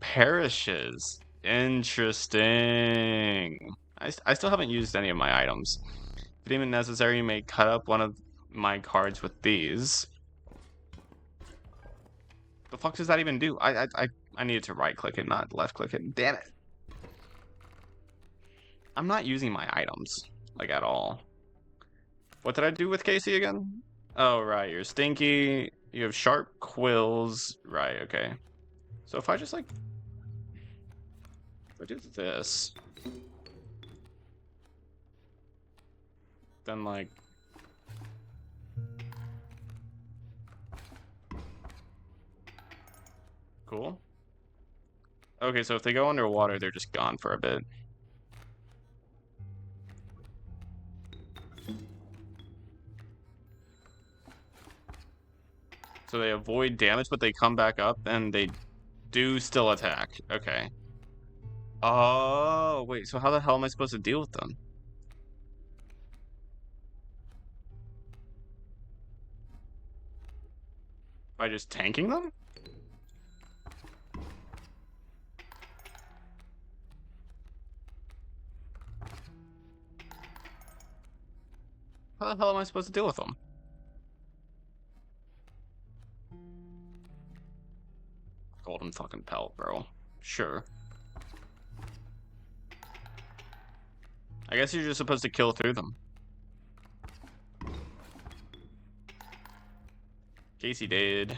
A: perishes. Interesting. I still haven't used any of my items. If deemed necessary, you may cut up one of my cards with these. The fuck does that even do? I needed to right click it, not left click it. Damn it. I'm not using my items, like, at all. What did I do with Casey again? Oh, right, you're stinky. You have sharp quills. Right, okay. So if I just, like... If I do this... Then, like... Cool. Okay, so if they go underwater, they're just gone for a bit. So they avoid damage, but they come back up, and they do still attack. Okay. Oh, wait, so how the hell am I supposed to deal with them? By just tanking them? How the hell am I supposed to deal with them? Golden fucking pelt, bro. Sure. I guess you're just supposed to kill through them. Casey did.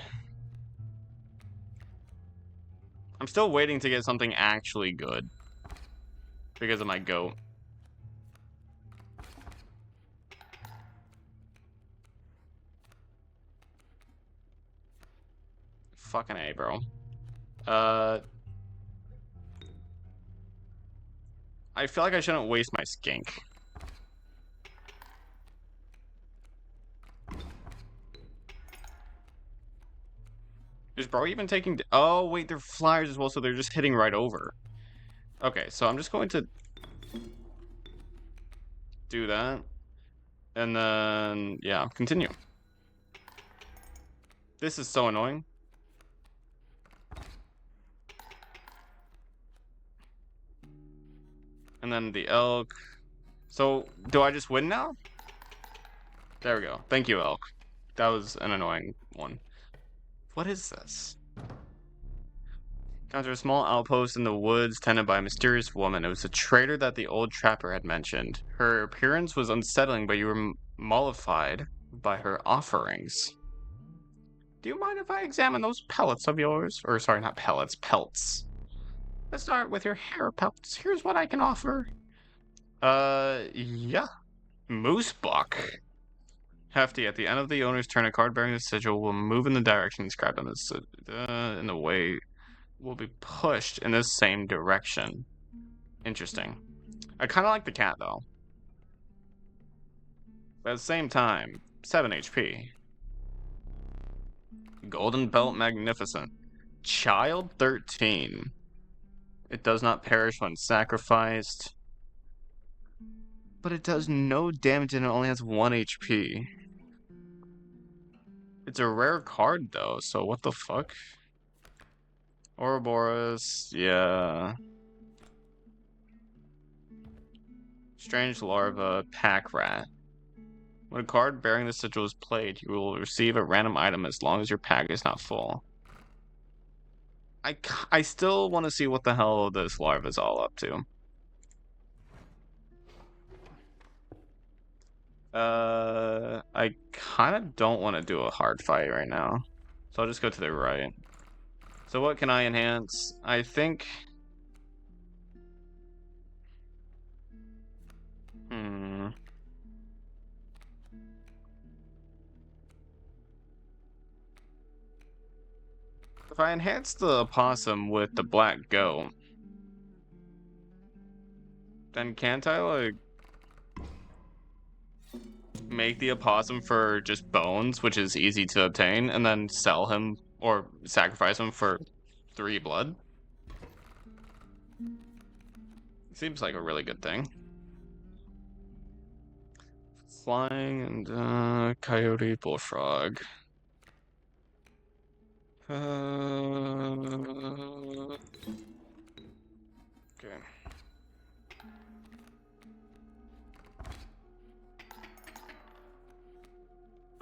A: I'm still waiting to get something actually good. Because of my goat. Fucking A, bro. I feel like I shouldn't waste my skink. Is bro even taking... Oh, wait, they're flyers as well, so they're just hitting right over. Okay, so I'm just going to... do that. And then... yeah, continue. This is so annoying. And then the elk. So, do I just win now? There we go. Thank you, elk. That was an annoying one. What is this? Encounter a small outpost in the woods tended by a mysterious woman. It was a trader that the old trapper had mentioned. Her appearance was unsettling, but you were mollified by her offerings. Do you mind if I examine those pellets of yours? Or, sorry, not pellets, pelts. Let's start with your hair pelts. Here's what I can offer. Yeah. Moose buck. Hefty. At the end of the owner's turn, a card bearing the sigil will move in the direction described on this. In the way will be pushed in the same direction. Interesting. I kind of like the cat though. But at the same time, 7 HP. Golden Belt Magnificent. Child 13. It does not perish when sacrificed. But it does no damage and it only has 1 HP. It's a rare card though, so what the fuck? Ouroboros, yeah. Strange Larva, Pack Rat. When a card bearing the sigil is played, you will receive a random item as long as your pack is not full. I still want to see what the hell this larva is all up to. I kind of don't want to do a hard fight right now. So I'll just go to the right. So what can I enhance? I think... If I enhance the opossum with the black goat, then can't I, like, make the opossum for just bones, which is easy to obtain, and then sell him or sacrifice him for 3 blood? Seems like a really good thing. Flying and coyote, bullfrog. Okay.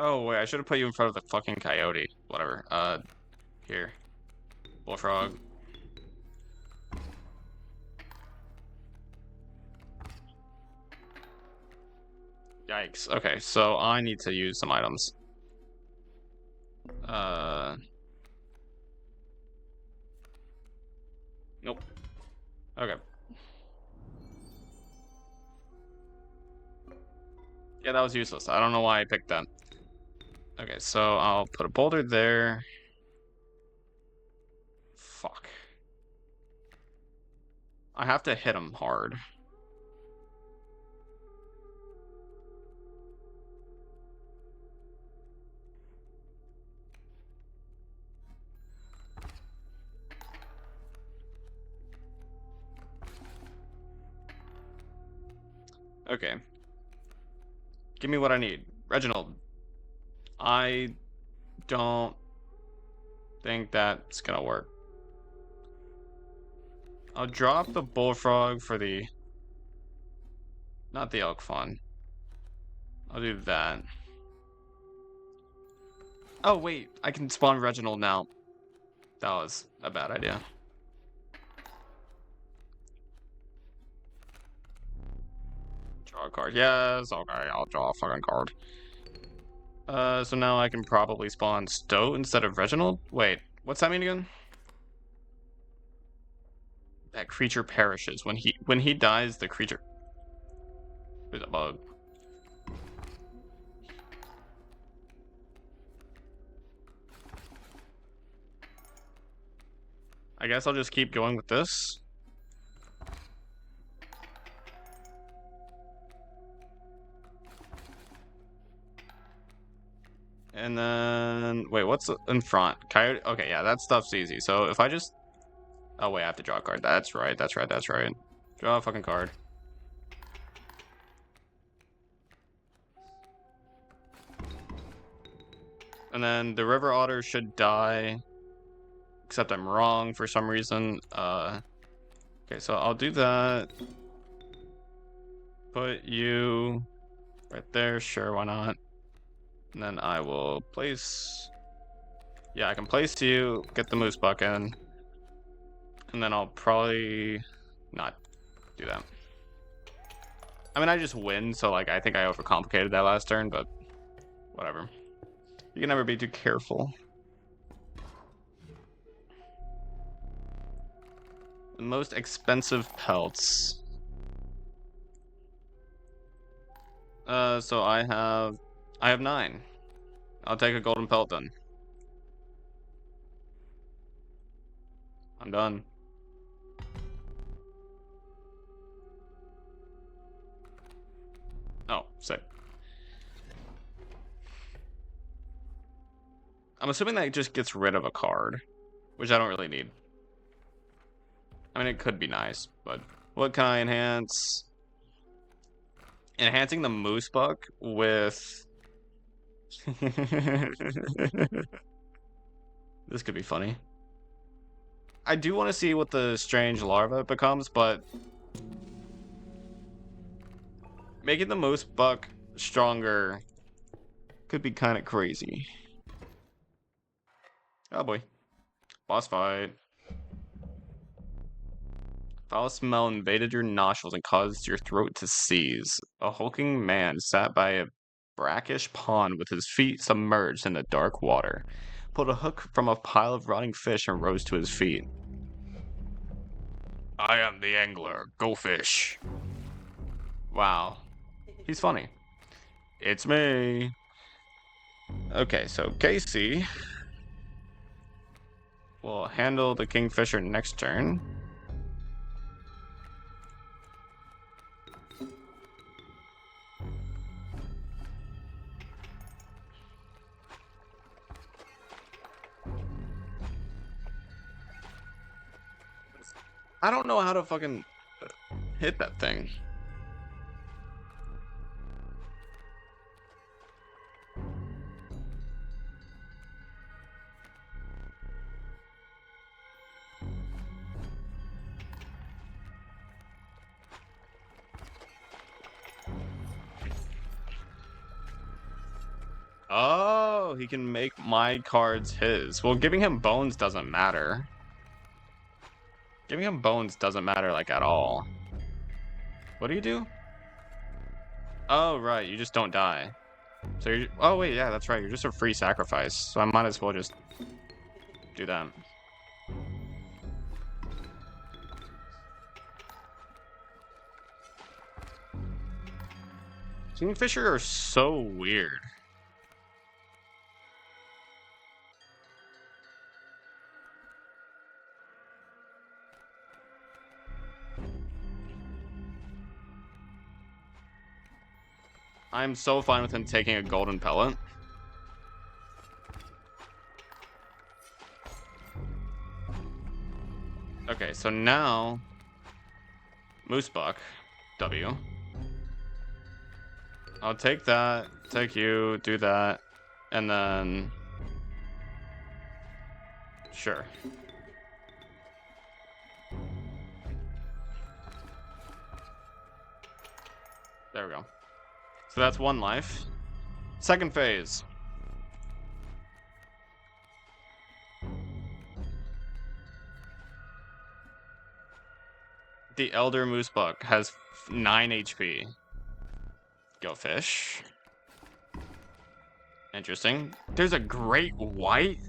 A: Oh wait, I should have put you in front of the fucking coyote. Whatever. Here. Bullfrog. Yikes. Okay, so I need to use some items. Nope. Okay. Yeah, that was useless. I don't know why I picked that. Okay, so I'll put a boulder there. Fuck. I have to hit him hard. Okay. Give me what I need. Reginald. I don't think that's gonna work. I'll drop the bullfrog for the... Not the elk fawn. I'll do that. Oh, wait. I can spawn Reginald now. That was a bad idea. Draw a card. Yes, okay, I'll draw a fucking card. So now I can probably spawn Stoat instead of Reginald? Wait, what's that mean again? That creature perishes. When he dies, the creature... There's a bug. I guess I'll just keep going with this. And then... Wait, what's in front? Coyote? Okay, yeah, that stuff's easy. So if I just... Oh, wait, I have to draw a card. That's right, that's right, that's right. Draw a fucking card. And then the river otter should die. Except I'm wrong for some reason. Okay, so I'll do that. Put you right there. Sure, why not? And then I will place... Yeah, I can place you, get the moose buck in. And then I'll probably not do that. I mean, I just win, so like I think I overcomplicated that last turn, but whatever. You can never be too careful. The most expensive pelts. So I have I have 9. I'll take a golden pellet then. I'm done. Oh, sick. I'm assuming that just gets rid of a card, which I don't really need. I mean, it could be nice, but what can I enhance? Enhancing the moose buck with... This could be funny. I do want to see what the strange larva becomes, but making the moose buck stronger could be kind of crazy. Oh boy. Boss fight. Foul smell invaded your nostrils and caused your throat to seize. A hulking man sat by a brackish pond with his feet submerged in the dark water, pulled a hook from a pile of rotting fish and rose to his feet. I am the angler. Go fish. Wow. He's funny. It's me. Okay, so Casey will handle the kingfisher next turn. I don't know how to fucking hit that thing. Oh, he can make my cards his. Well, giving him bones doesn't matter. Giving him bones doesn't matter, like, at all. What do you do? Oh, right, you just don't die. So you're... Oh, wait, yeah, that's right. You're just a free sacrifice. So I might as well just do that. Kingfisher are so weird. I'm so fine with him taking a golden pellet. Okay, so now Moosebuck, W. I'll take that, take you, do that, and then sure. There we go. So that's 1 life. Second phase. The Elder Moosebuck has 9 HP. Go fish. Interesting. There's a great white.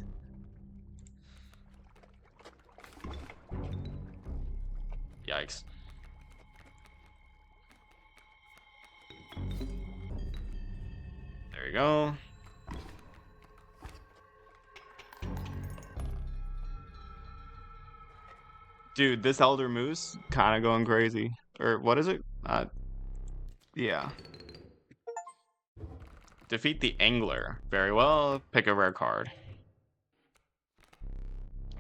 A: Yikes. There you go. Dude, this Elder Moose kind of going crazy. Or what is it? Yeah. Defeat the Angler. Very well. Pick a rare card.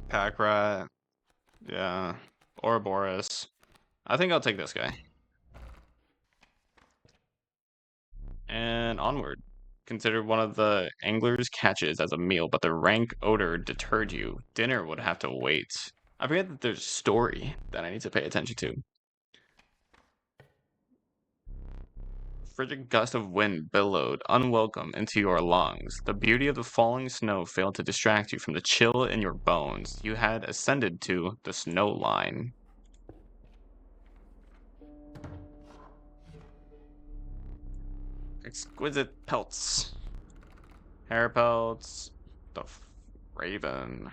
A: Pack Rat. Yeah. Ouroboros. I think I'll take this guy. And onward. Considered one of the angler's catches as a meal, but the rank odor deterred you. Dinner would have to wait. I forget that there's a story that I need to pay attention to. Frigid gust of wind billowed, unwelcome, into your lungs. The beauty of the falling snow failed to distract you from the chill in your bones. You had ascended to the snow line. Exquisite pelts. Hair pelts. The Raven.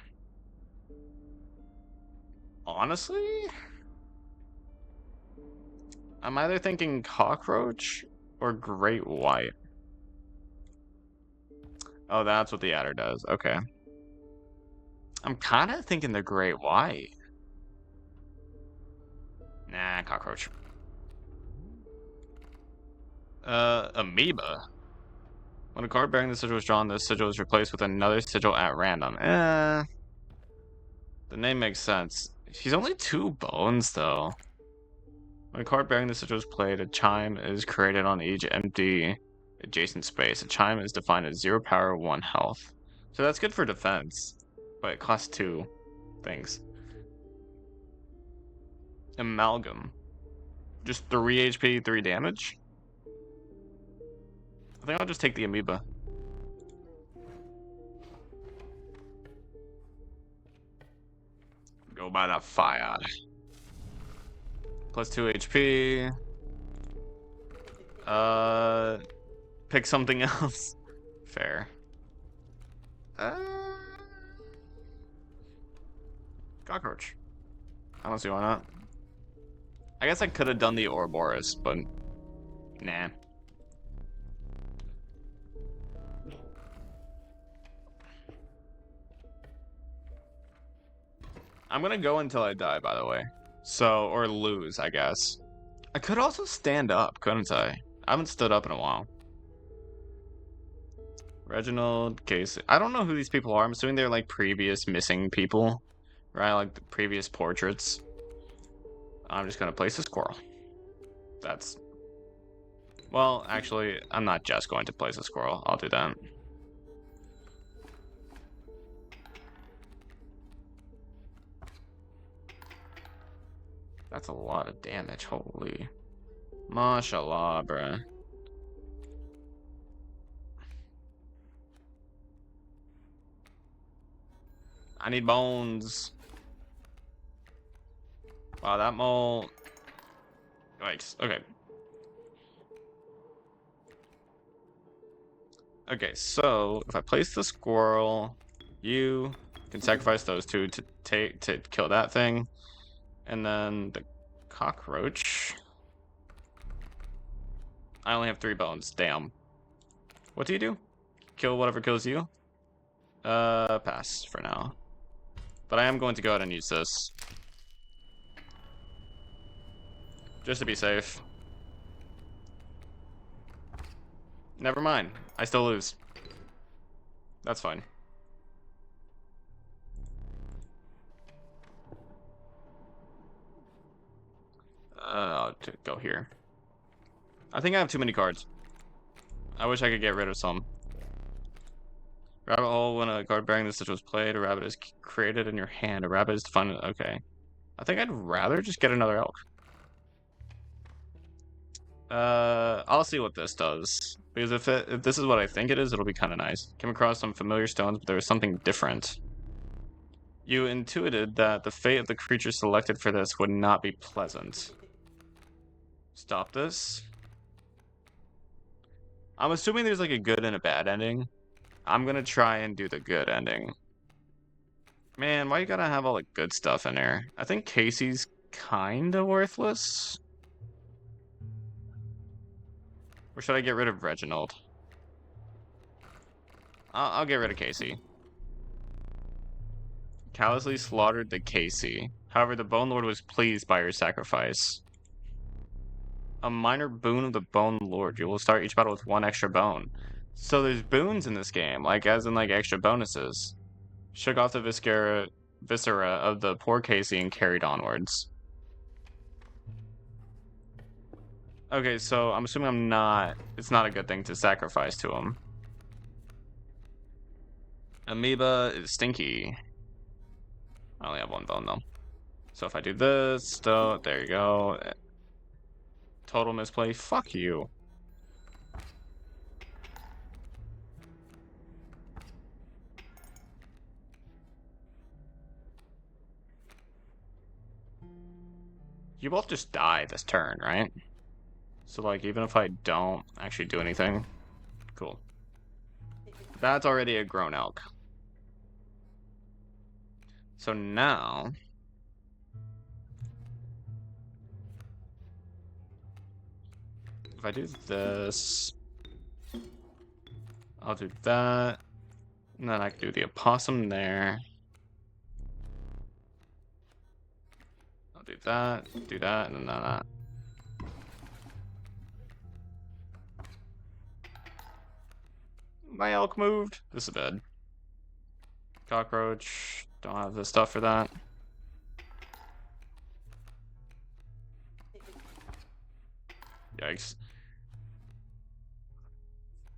A: Honestly? I'm either thinking cockroach or great white. Oh, that's what the adder does. Okay. I'm kind of thinking the great white. Nah, cockroach. Amoeba. When a card bearing the sigil is drawn, this sigil is replaced with another sigil at random. The name makes sense. He's only 2 bones, though. When a card bearing the sigil is played, a chime is created on each empty adjacent space. A chime is defined as 0 power, 1 health. So that's good for defense, but it costs 2 things. Amalgam. Just 3 HP, 3 damage? I think I'll just take the amoeba. Go by the fire. Plus 2 HP. Pick something else. Fair. Cockroach. I don't see why not. I guess I could have done the Ouroboros, but nah. I'm gonna go until I die, by the way. So, or lose, I guess. I could also stand up, couldn't I? I haven't stood up in a while. Reginald, Casey. I don't know who these people are. I'm assuming they're like previous missing people, right? Like the previous portraits. I'm just gonna place a squirrel. That's... Well, actually, I'm not just going to place a squirrel. I'll do that. That's a lot of damage, holy. Mashallah, bruh. I need bones. Wow, that mole... Yikes, okay. Okay, so if I place the squirrel, you can sacrifice those 2 to kill that thing. And then the cockroach. I only have 3 bones. Damn. What do you do? Kill whatever kills you? Pass for now. But I am going to go ahead and use this. Just to be safe. Never mind. I still lose. That's fine. I'll go here. I think I have too many cards. I wish I could get rid of some. Rabbit hole. When a card bearing this sigil was played, a rabbit is created in your hand. A rabbit is defined. Okay. I think I'd rather just get another elk. I'll see what this does. Because if this is what I think it is, it'll be kind of nice. Came across some familiar stones, but there was something different. You intuited that the fate of the creature selected for this would not be pleasant. Stop this. I'm assuming there's like a good and a bad ending. I'm gonna try and do the good ending. Man, why you gotta have all the good stuff in there? I think Casey's kinda worthless. Or should I get rid of Reginald? I'll get rid of Casey. Callously slaughtered the Casey. However, the Bone Lord was pleased by your sacrifice. A minor boon of the Bone Lord. You will start each battle with 1 extra bone. So there's boons in this game, like as in like extra bonuses. Shook off the viscera of the poor Casey and carried onwards. Okay, so I'm assuming it's not a good thing to sacrifice to him. Amoeba is stinky. I only have 1 bone though. So if I do this, though, there you go. Total misplay. Fuck you. You both just die this turn, right? So like, even if I don't actually do anything, cool. That's already a grown elk. So now... if I do this... I'll do that. And then I can do the opossum there. I'll do that, and then that. My elk moved. This is bad. Cockroach. Don't have the stuff for that. Yikes.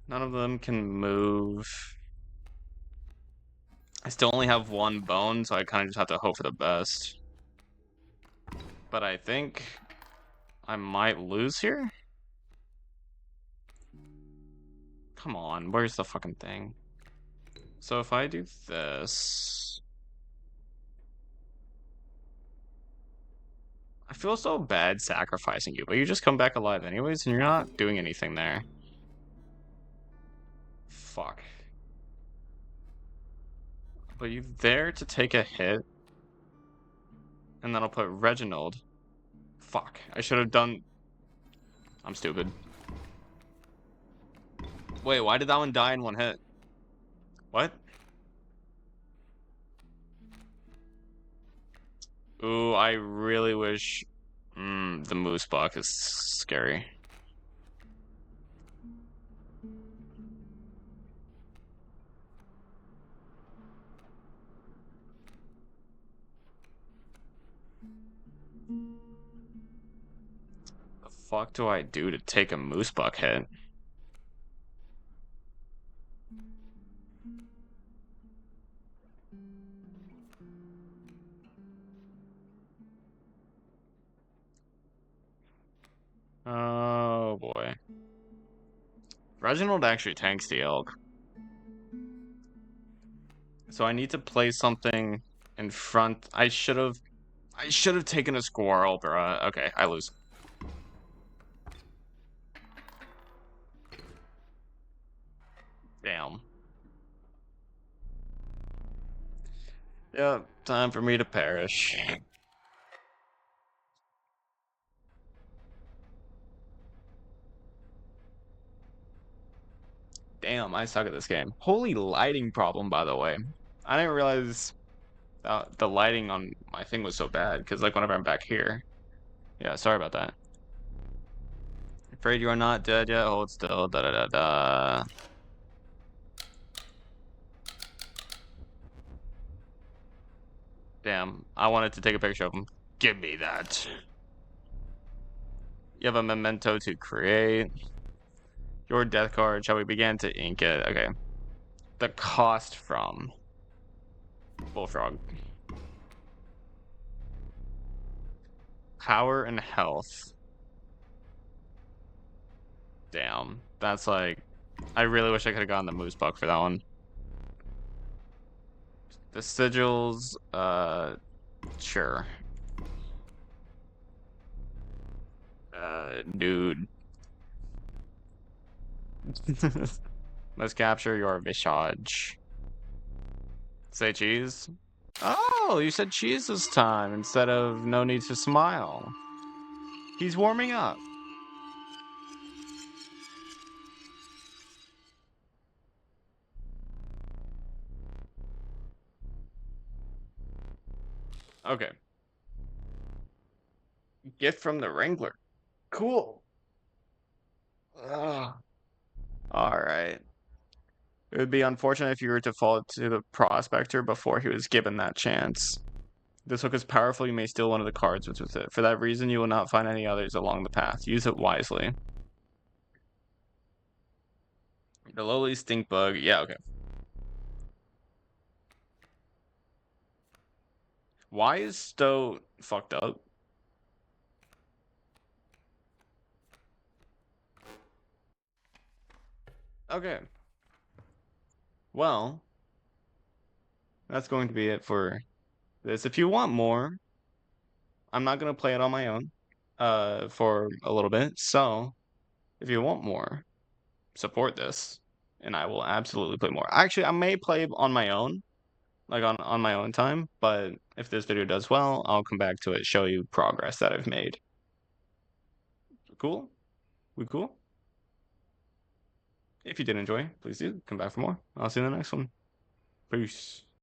A: None of them can move. I still only have one bone, so I kind of just have to hope for the best. But I think I might lose here. Come on, where's the fucking thing? So if I do this... I feel so bad sacrificing you, but you just come back alive anyways, and you're not doing anything there. Fuck. But you're there to take a hit. And then I'll put Reginald. Fuck. I should have done... I'm stupid. Wait, why did that one die in one hit? What? Ooh, I really wish... the moose buck is scary. The fuck do I do to take a moose buck hit? Oh boy. Reginald actually tanks the elk. So I need to play something in front. I should have taken a squirrel, bruh. Okay, I lose. Damn. Yep, time for me to perish. Damn, I suck at this game. Holy lighting problem, by the way. I didn't realize the lighting on my thing was so bad, because like whenever I'm back here. Yeah, sorry about that. Afraid you are not dead yet? Hold still. Da da da da. Damn, I wanted to take a picture of him. Give me that. You have a memento to create. Your death card. Shall we begin to ink it? Okay. The cost from Bullfrog. Power and health. Damn. That's like... I really wish I could have gotten the moose buck for that one. The sigils, sure. Dude. Let's capture your visage. Say cheese? Oh, you said cheese this time instead of no need to smile. He's warming up. Okay. Gift from the Wrangler. Cool. Ugh. All right. It would be unfortunate if you were to fall to the prospector before he was given that chance. This hook is powerful. You may steal one of the cards with it. For that reason, you will not find any others along the path. Use it wisely. The lowly stink bug. Yeah, okay. Why is Stowe fucked up? Okay. Well, that's going to be it for this. If you want more, I'm not going to play it on my own for a little bit. So, if you want more, support this, and I will absolutely play more. Actually, I may play on my own, like on my own time, but if this video does well, I'll come back to it, show you progress that I've made. Cool? We cool? If you did enjoy, please do come back for more. I'll see you in the next one. Peace.